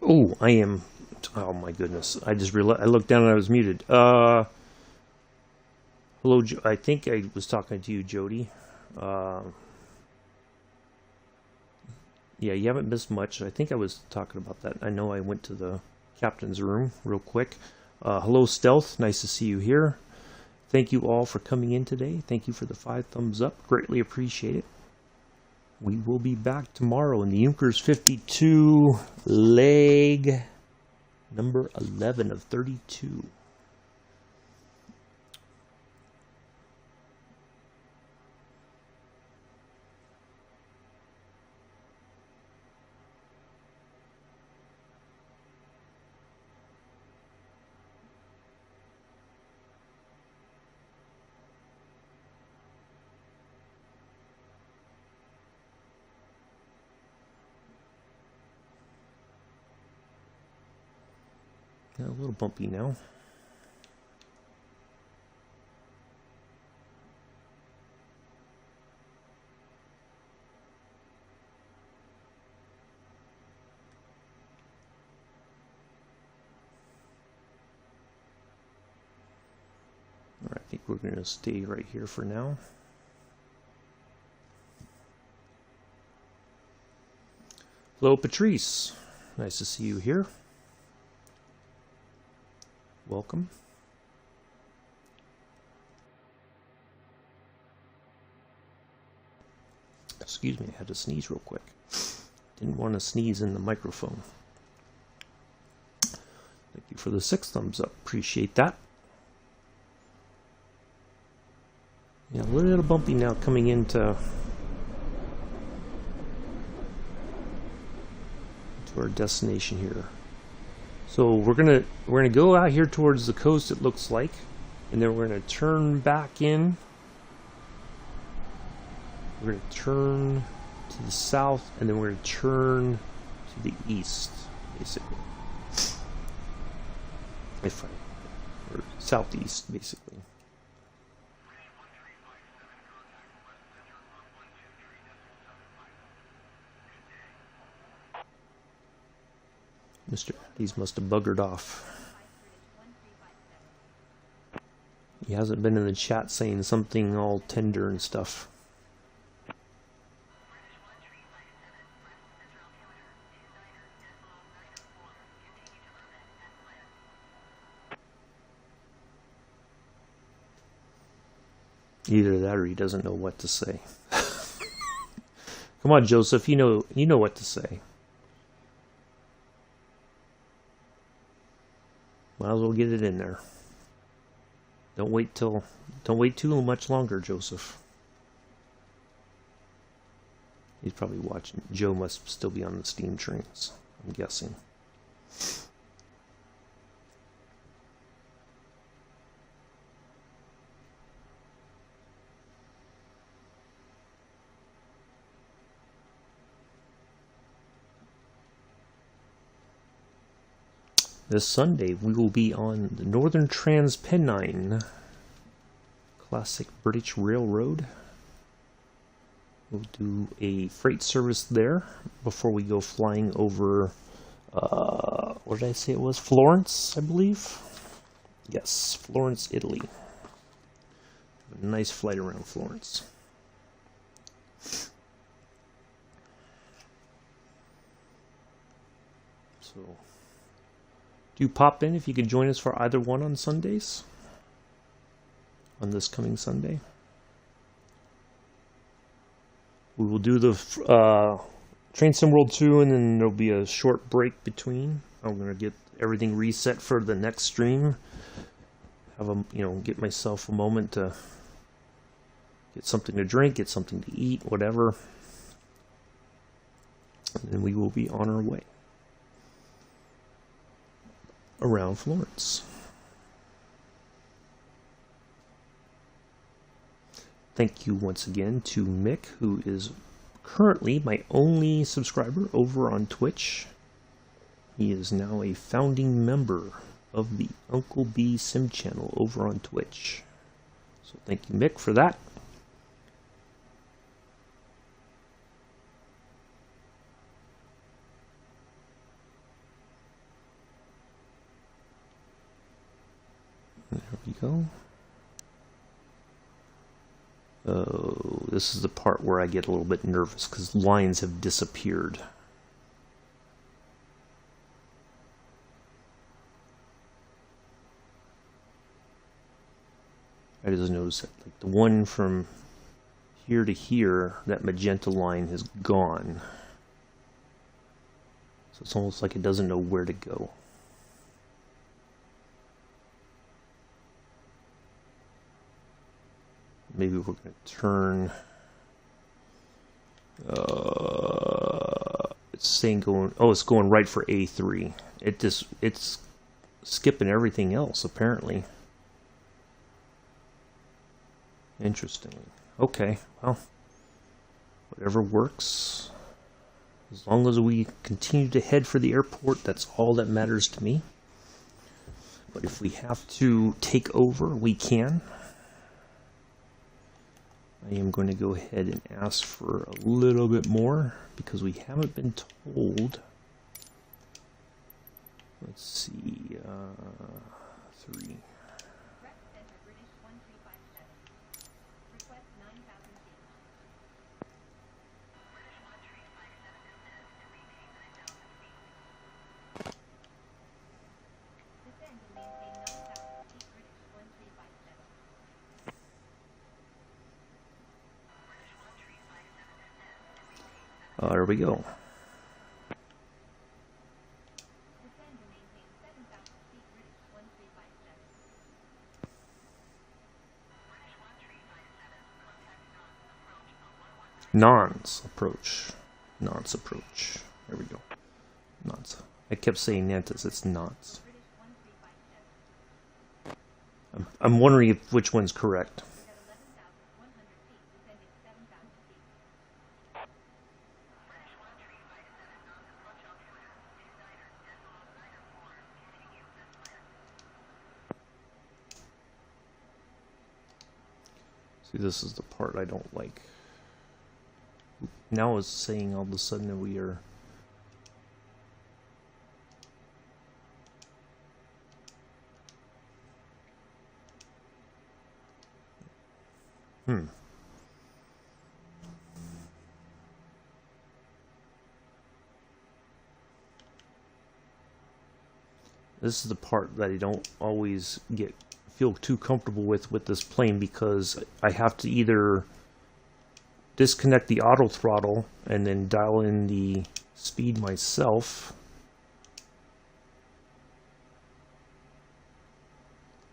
Oh, I am. Oh my goodness! I just realized I looked down and I was muted. Hello, I think I was talking to you, Jody. Yeah, you haven't missed much. I think I was talking about that. I know I went to the captain's room real quick. Hello, Stealth. Nice to see you here. Thank you all for coming in today. Thank you for the 5 thumbs up. Greatly appreciate it. We will be back tomorrow in the Junkers 52 leg number 11 of 32. A little bumpy now. All right, I think we're going to stay right here for now. Hello, Patrice. Nice to see you here. Welcome. Excuse me, I had to sneeze real quick. Didn't want to sneeze in the microphone. Thank you for the 6 thumbs up. Appreciate that. Yeah, a little bumpy now coming into our destination here. So we're gonna go out here towards the coast, it looks like, and then we're gonna turn back in. We're gonna turn to the south, and then we're gonna turn to the east, basically. Or southeast, basically. Mr. These must have buggered off. He hasn't been in the chat saying something all tender and stuff. Either that or he doesn't know what to say. Come on, Joseph, you know what to say. Might as well get it in there. Don't wait too much longer, Joseph. He's probably watching. Joe must still be on the steam trains, I'm guessing. This Sunday, we will be on the Northern Transpennine Classic British Railroad. We'll do a freight service there before we go flying over, what did I say it was? Florence, I believe? Yes, Florence, Italy. A nice flight around Florence. So, do pop in if you can join us for either one on Sundays. On this coming Sunday. We will do the Train Sim World 2, and then there'll be a short break between. I'm going to get everything reset for the next stream. Have get myself a moment to get something to drink, get something to eat, whatever. And then we will be on our way around Florence. Thank you once again to Mick, who is currently my only subscriber over on Twitch. He is now a founding member of the Uncle B Sim channel over on Twitch. So thank you, Mick, for that. go. Oh, this is the part where I get a little bit nervous because lines have disappeared. I just noticed that, like, the one from here to here, that magenta line has gone. So it's almost like it doesn't know where to go. Maybe we're going to turn. It's saying going. Oh, it's going right for A3. It's skipping everything else apparently. Interestingly. Okay, well, whatever works. As long as we continue to head for the airport, that's all that matters to me. But if we have to take over, we can. I am going to go ahead and ask for a little bit more because we haven't been told. Let's see, 3. There we go. Nantes approach. Nantes approach. There we go. Nantes. I kept saying Nantes. It's Nantes. I'm wondering if which one's correct. See, this is the part I don't like. Now it's saying all of a sudden that we are... This is the part that I don't always feel too comfortable with this plane, because I have to either disconnect the auto throttle and then dial in the speed myself.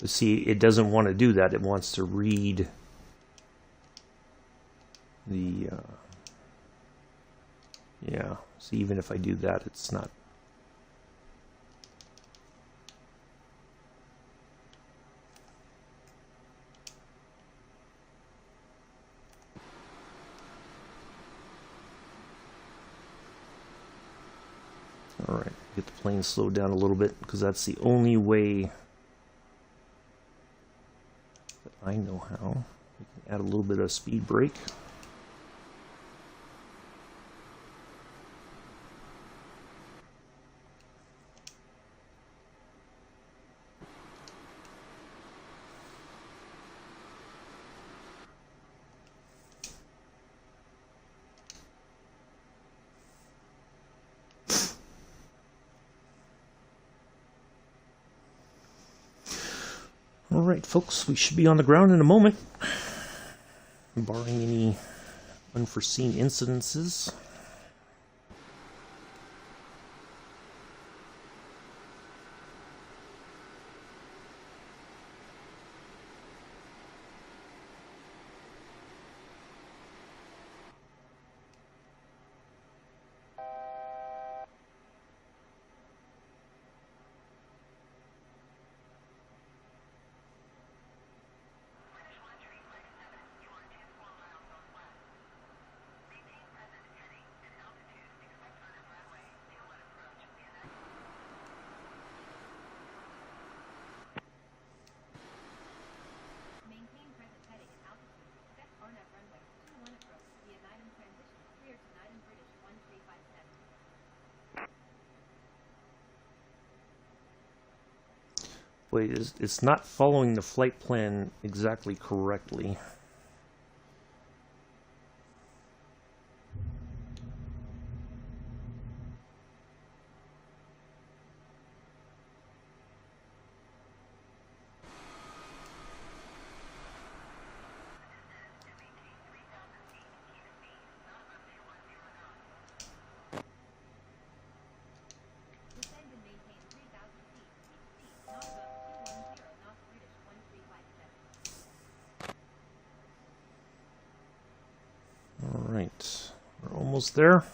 But see, it doesn't want to do that. It wants to read the yeah, so even if I do that, it's not. Alright, get the plane slowed down a little bit, because that's the only way that I know how. We can add a little bit of speed brake. Alright folks, we should be on the ground in a moment, barring any unforeseen incidences. Wait, it's not following the flight plan exactly correctly. Alright, we're almost there.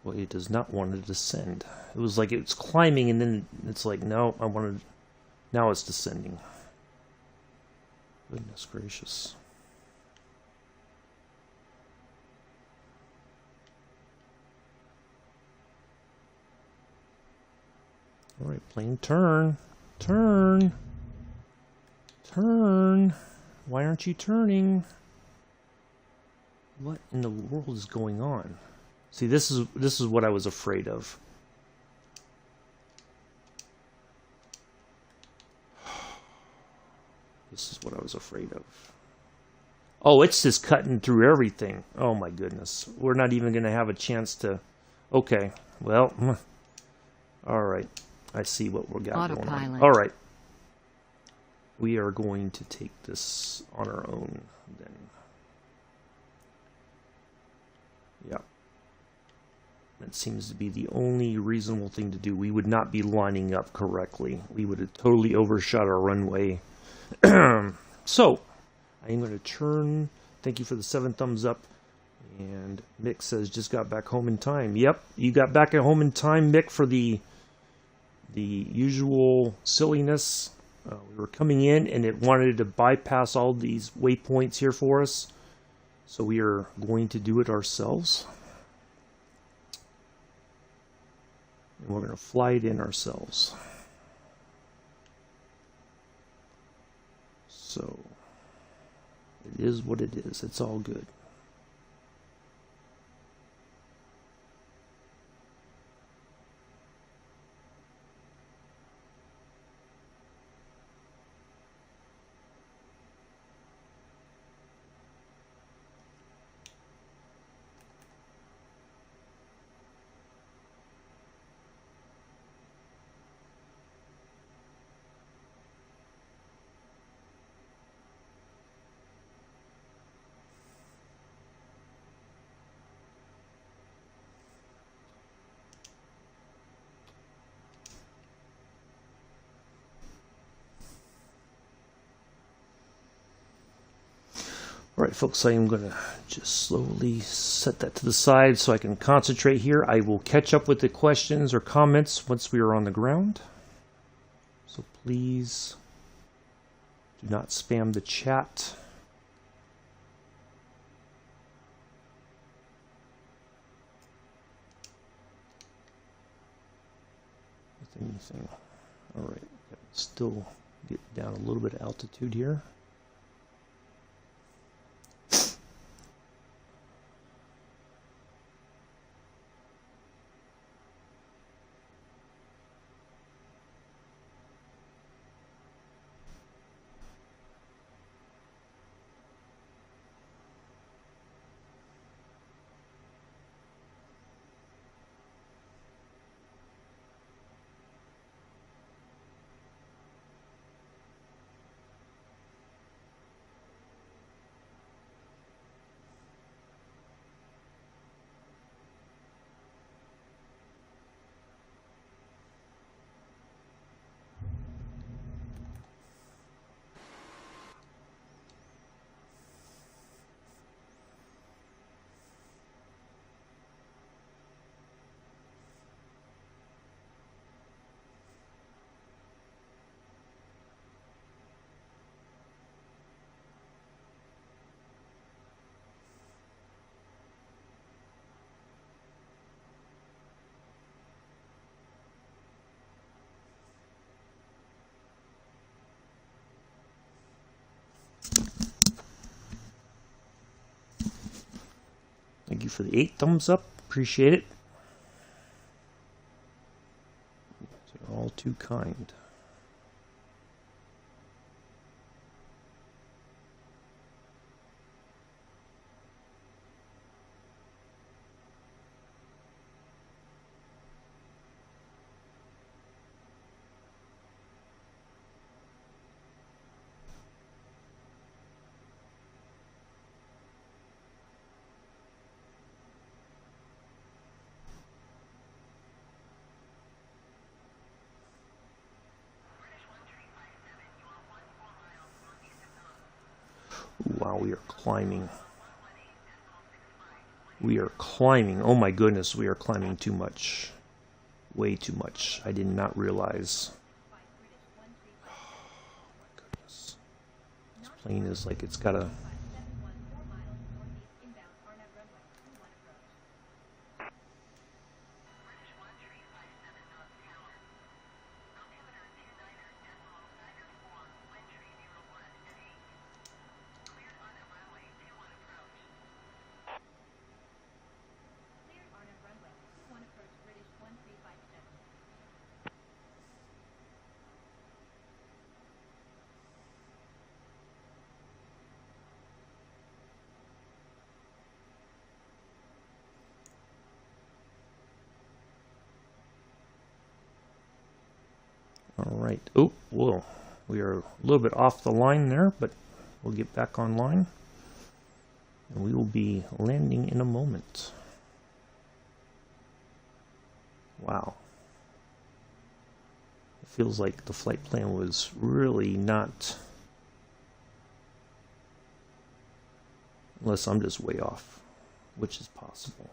Well, it does not want to descend. It was like it's climbing and then it's like, no, I wanted. Now it's descending. Goodness gracious. Alright, plane, turn. Turn. Turn. Why aren't you turning? What in the world is going on? See, this is what I was afraid of. This is what I was afraid of. Oh, it's just cutting through everything. Oh my goodness. We're not even going to have a chance to... Okay, well... Alright. I see what we're got going on. Alright. We are going to take this on our own then. Yeah. That seems to be the only reasonable thing to do. We would not be lining up correctly. We would have totally overshot our runway. So, I am going to turn. Thank you for the 7 thumbs up. And Mick says, just got back home in time. Yep, you got back at home in time, Mick, for the usual silliness. We were coming in, and it wanted to bypass all these waypoints here for us. So we are going to do it ourselves. And we're going to fly it in ourselves. So, it is what it is. It's all good. Alright folks, I am going to just slowly set that to the side so I can concentrate here. I will catch up with the questions or comments once we are on the ground. So please do not spam the chat. With anything. Alright, still get down a little bit of altitude here. you for the 8 thumbs up. Appreciate it. You're all too kind. Wow, we are climbing. We are climbing. Oh my goodness, we are climbing too much. Way too much. I did not realize. Oh my goodness. This plane is like it's got a... All right. Oh, whoa. We are a little bit off the line there, but we'll get back online. And we will be landing in a moment. Wow. It feels like the flight plan was really not... Unless I'm just way off, which is possible.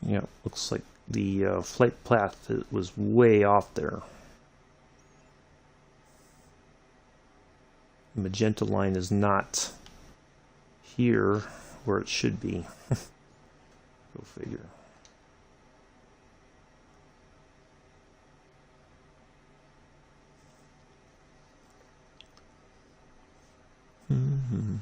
Yeah, looks like the flight path was way off there. The magenta line is not here where it should be. Go figure. Mm-hmm.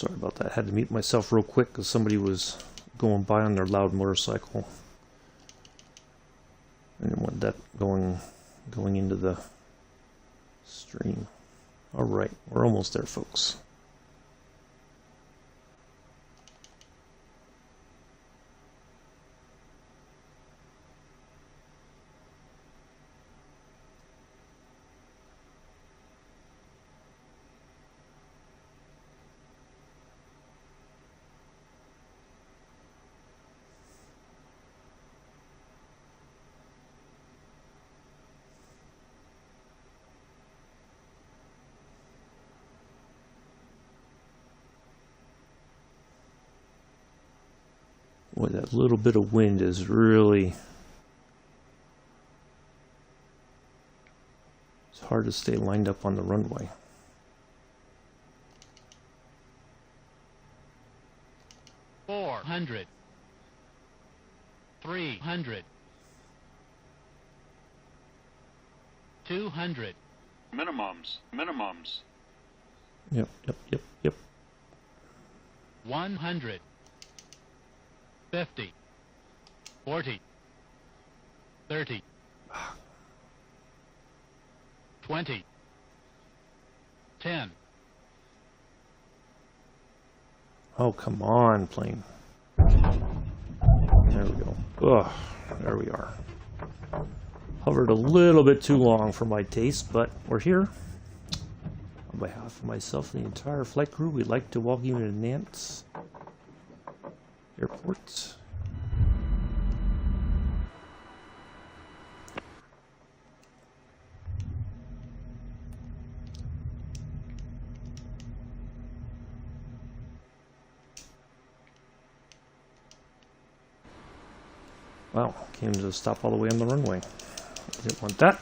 Sorry about that. I had to mute myself real quick because somebody was going by on their loud motorcycle. I didn't want that going into the stream. All right, we're almost there, folks. Boy, that little bit of wind is really... It's hard to stay lined up on the runway. $400, $300, $200. Minimums. Yep. 100, 50, 40, 30, 20, 10. Oh, come on, plane. There we go. Ugh, there we are. Hovered a little bit too long for my taste, but we're here. On behalf of myself and the entire flight crew, we'd like to welcome you to Nantes Airport. Wow, came to a stop all the way on the runway. Didn't want that.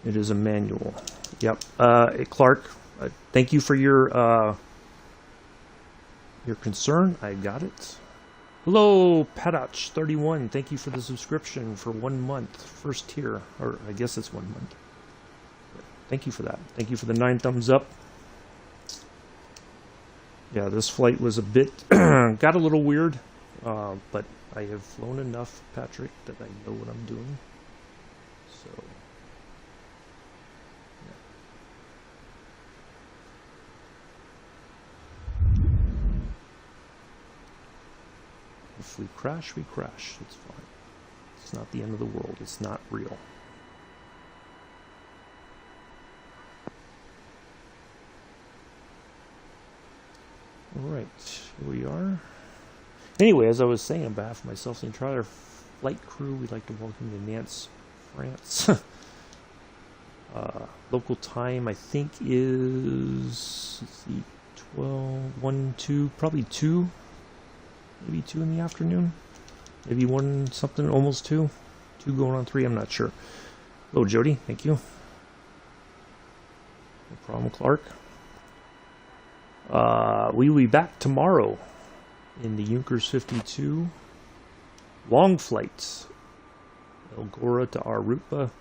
It is a manual. Yep. Clark, thank you for your concern. I got it. Hello, Padach31. Thank you for the subscription for 1 month. First tier. Or I guess it's 1 month. Thank you for that. Thank you for the 9 thumbs up. Yeah, this flight was a bit... got a little weird. But I have flown enough, Patrick, that I know what I'm doing. So... If we crash, we crash. It's fine. It's not the end of the world. It's not real. Alright, here we are. Anyway, as I was saying, on behalf of myself and the entire flight crew, we'd like to welcome you to Nantes, France. Local time, I think, is... Let's see, 12, 1, 2, probably 2. Maybe 2 in the afternoon. Maybe 1 something, almost 2. 2 going on 3, I'm not sure. Hello, Jody. Thank you. No problem, Clark. We will be back tomorrow in the Junkers 52. Long flights. El Gora to Arupa.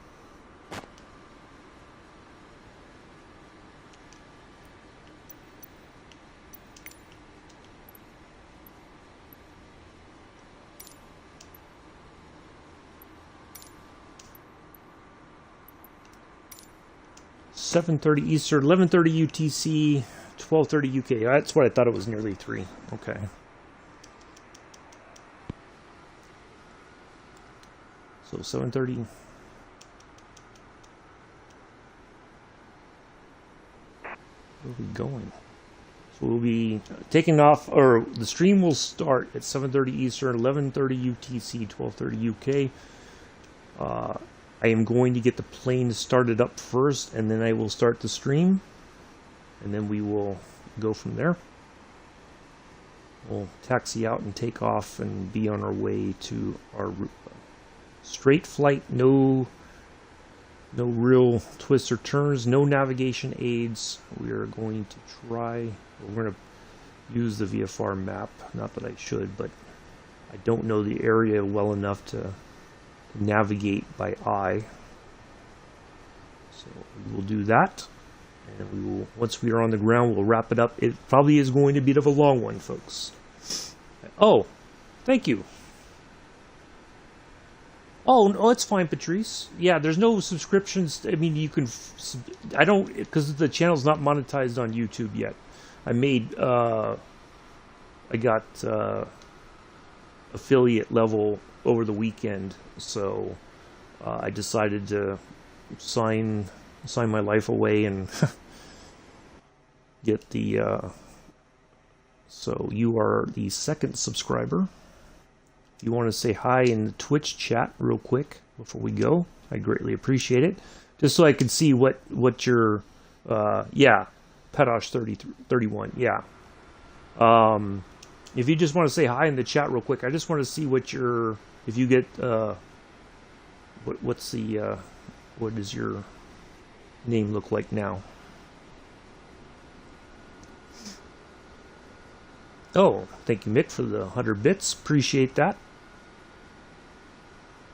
$7:30 Eastern, 11:30 UTC, 12:30 UK. That's what I thought it was, nearly 3. Okay. So 7:30. Where are we going? So we'll be taking off, or the stream will start at 7:30 Eastern, 11:30 UTC, 12:30 UK. I am going to get the plane started up first, and then I will start the stream, and then we will go from there. We'll taxi out and take off and be on our way to Arupa. Straight flight, no real twists or turns, no navigation aids. We are going to try, we're going to use the VFR map. Not that I should, but I don't know the area well enough to navigate by eye. So we will do that, and we will, once we are on the ground, we'll wrap it up. It probably is going to be a bit of a long one, folks. Oh, thank you. Oh, no, it's fine, Patrice. Yeah, there's no subscriptions. I mean, you can... I don't... Because the channel's not monetized on YouTube yet. I made... I got affiliate level over the weekend, so I decided to sign my life away and get the... So you are the second subscriber. If you want to say hi in the Twitch chat real quick before we go, I greatly appreciate it. Just so I can see what your, yeah, Petosh 31, yeah. If you just want to say hi in the chat real quick, I just want to see what your, if you get, what's the, what does your name look like now? Oh, thank you, Mick, for the 100 bits. Appreciate that.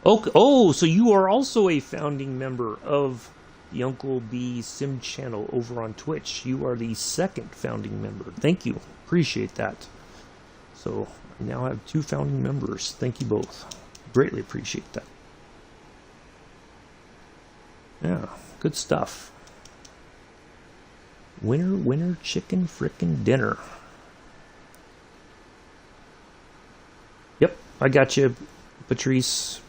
Okay. Oh, so you are also a founding member of the Uncle B Sim channel over on Twitch. You are the second founding member. Thank you. Appreciate that. So I now have 2 founding members. Thank you both. Greatly appreciate that. Yeah, good stuff. Winner, winner, chicken frickin' dinner. Yep, I got you, Patrice.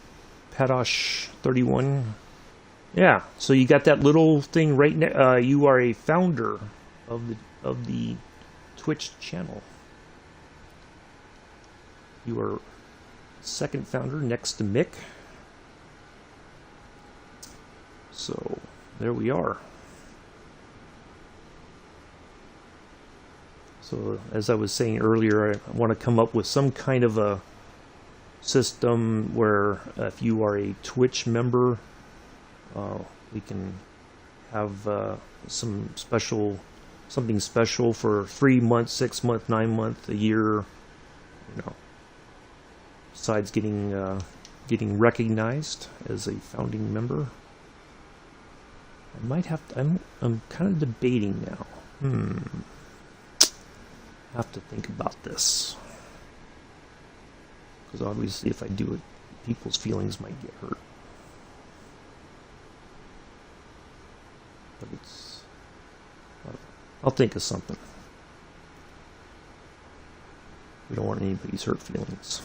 Petosh 31. Yeah, so you got that little thing right now. You are a founder of the Twitch channel. You are second founder next to Mick. So there we are. So as I was saying earlier, I want to come up with some kind of a system where if you are a Twitch member, we can have something special for 3 months, 6 months, 9 months, a year, you know, besides getting recognized as a founding member. I might have to, I'm kind of debating now. Have to think about this. Because obviously if I do it, people's feelings might get hurt. But it's... I'll think of something. We don't want anybody's hurt feelings.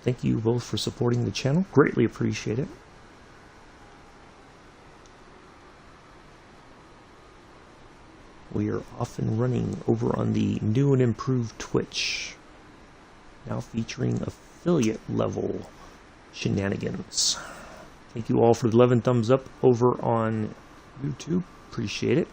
Thank you both for supporting the channel. Greatly appreciate it. We are off and running over on the new and improved Twitch. Now featuring affiliate level shenanigans. Thank you all for the 11 thumbs up over on YouTube. Appreciate it.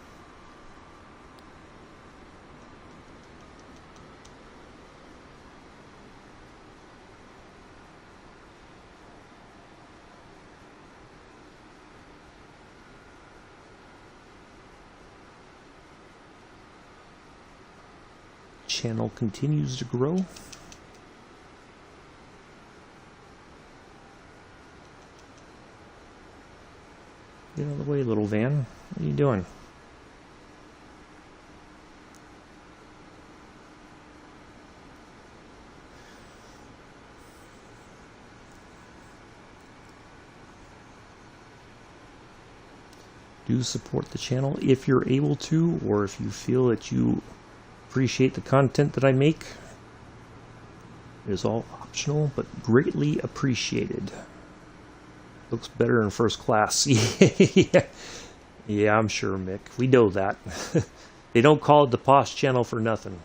Channel continues to grow. Get out of the way, little van. What are you doing? Do support the channel if you're able to, or if you feel that you appreciate the content that I make. It is all optional, but greatly appreciated. Looks better in first class. Yeah, I'm sure, Mick. We know that. They don't call it the Posh channel for nothing.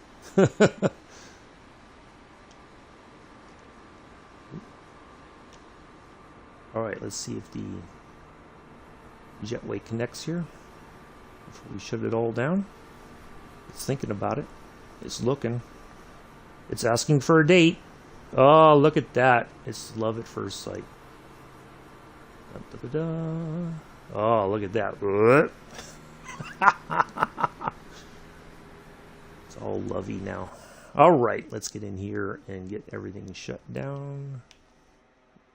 Alright, let's see if the jetway connects here before we shut it all down. It's thinking about it. It's looking. It's asking for a date. Oh, look at that. It's love at first sight. Da, da, da. Oh, look at that. It's all lovey now. All right, let's get in here and get everything shut down.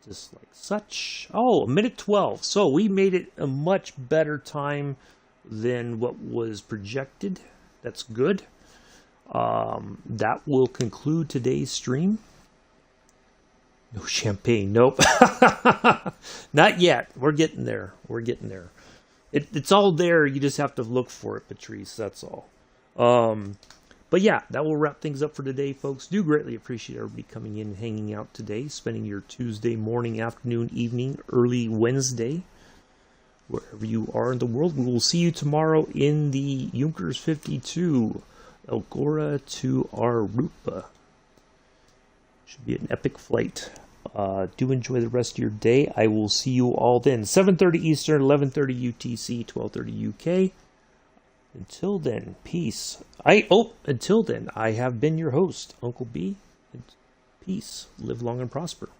Just like such. Oh, 1:12. So we made it a much better time than what was projected. That's good. That will conclude today's stream. No champagne. Nope. Not yet. We're getting there. We're getting there. It's all there. You just have to look for it, Patrice. That's all. But yeah, that will wrap things up for today, folks. Do greatly appreciate everybody coming in and hanging out today, spending your Tuesday morning, afternoon, evening, early Wednesday, wherever you are in the world. We will see you tomorrow in the Junkers 52, Elgora to Arupa. Should be an epic flight. Do enjoy the rest of your day. I will see you all then. 7:30 Eastern, 11:30 UTC, 12:30 UK. Until then, peace. Until then, I have been your host, Uncle B. Peace. Live long and prosper.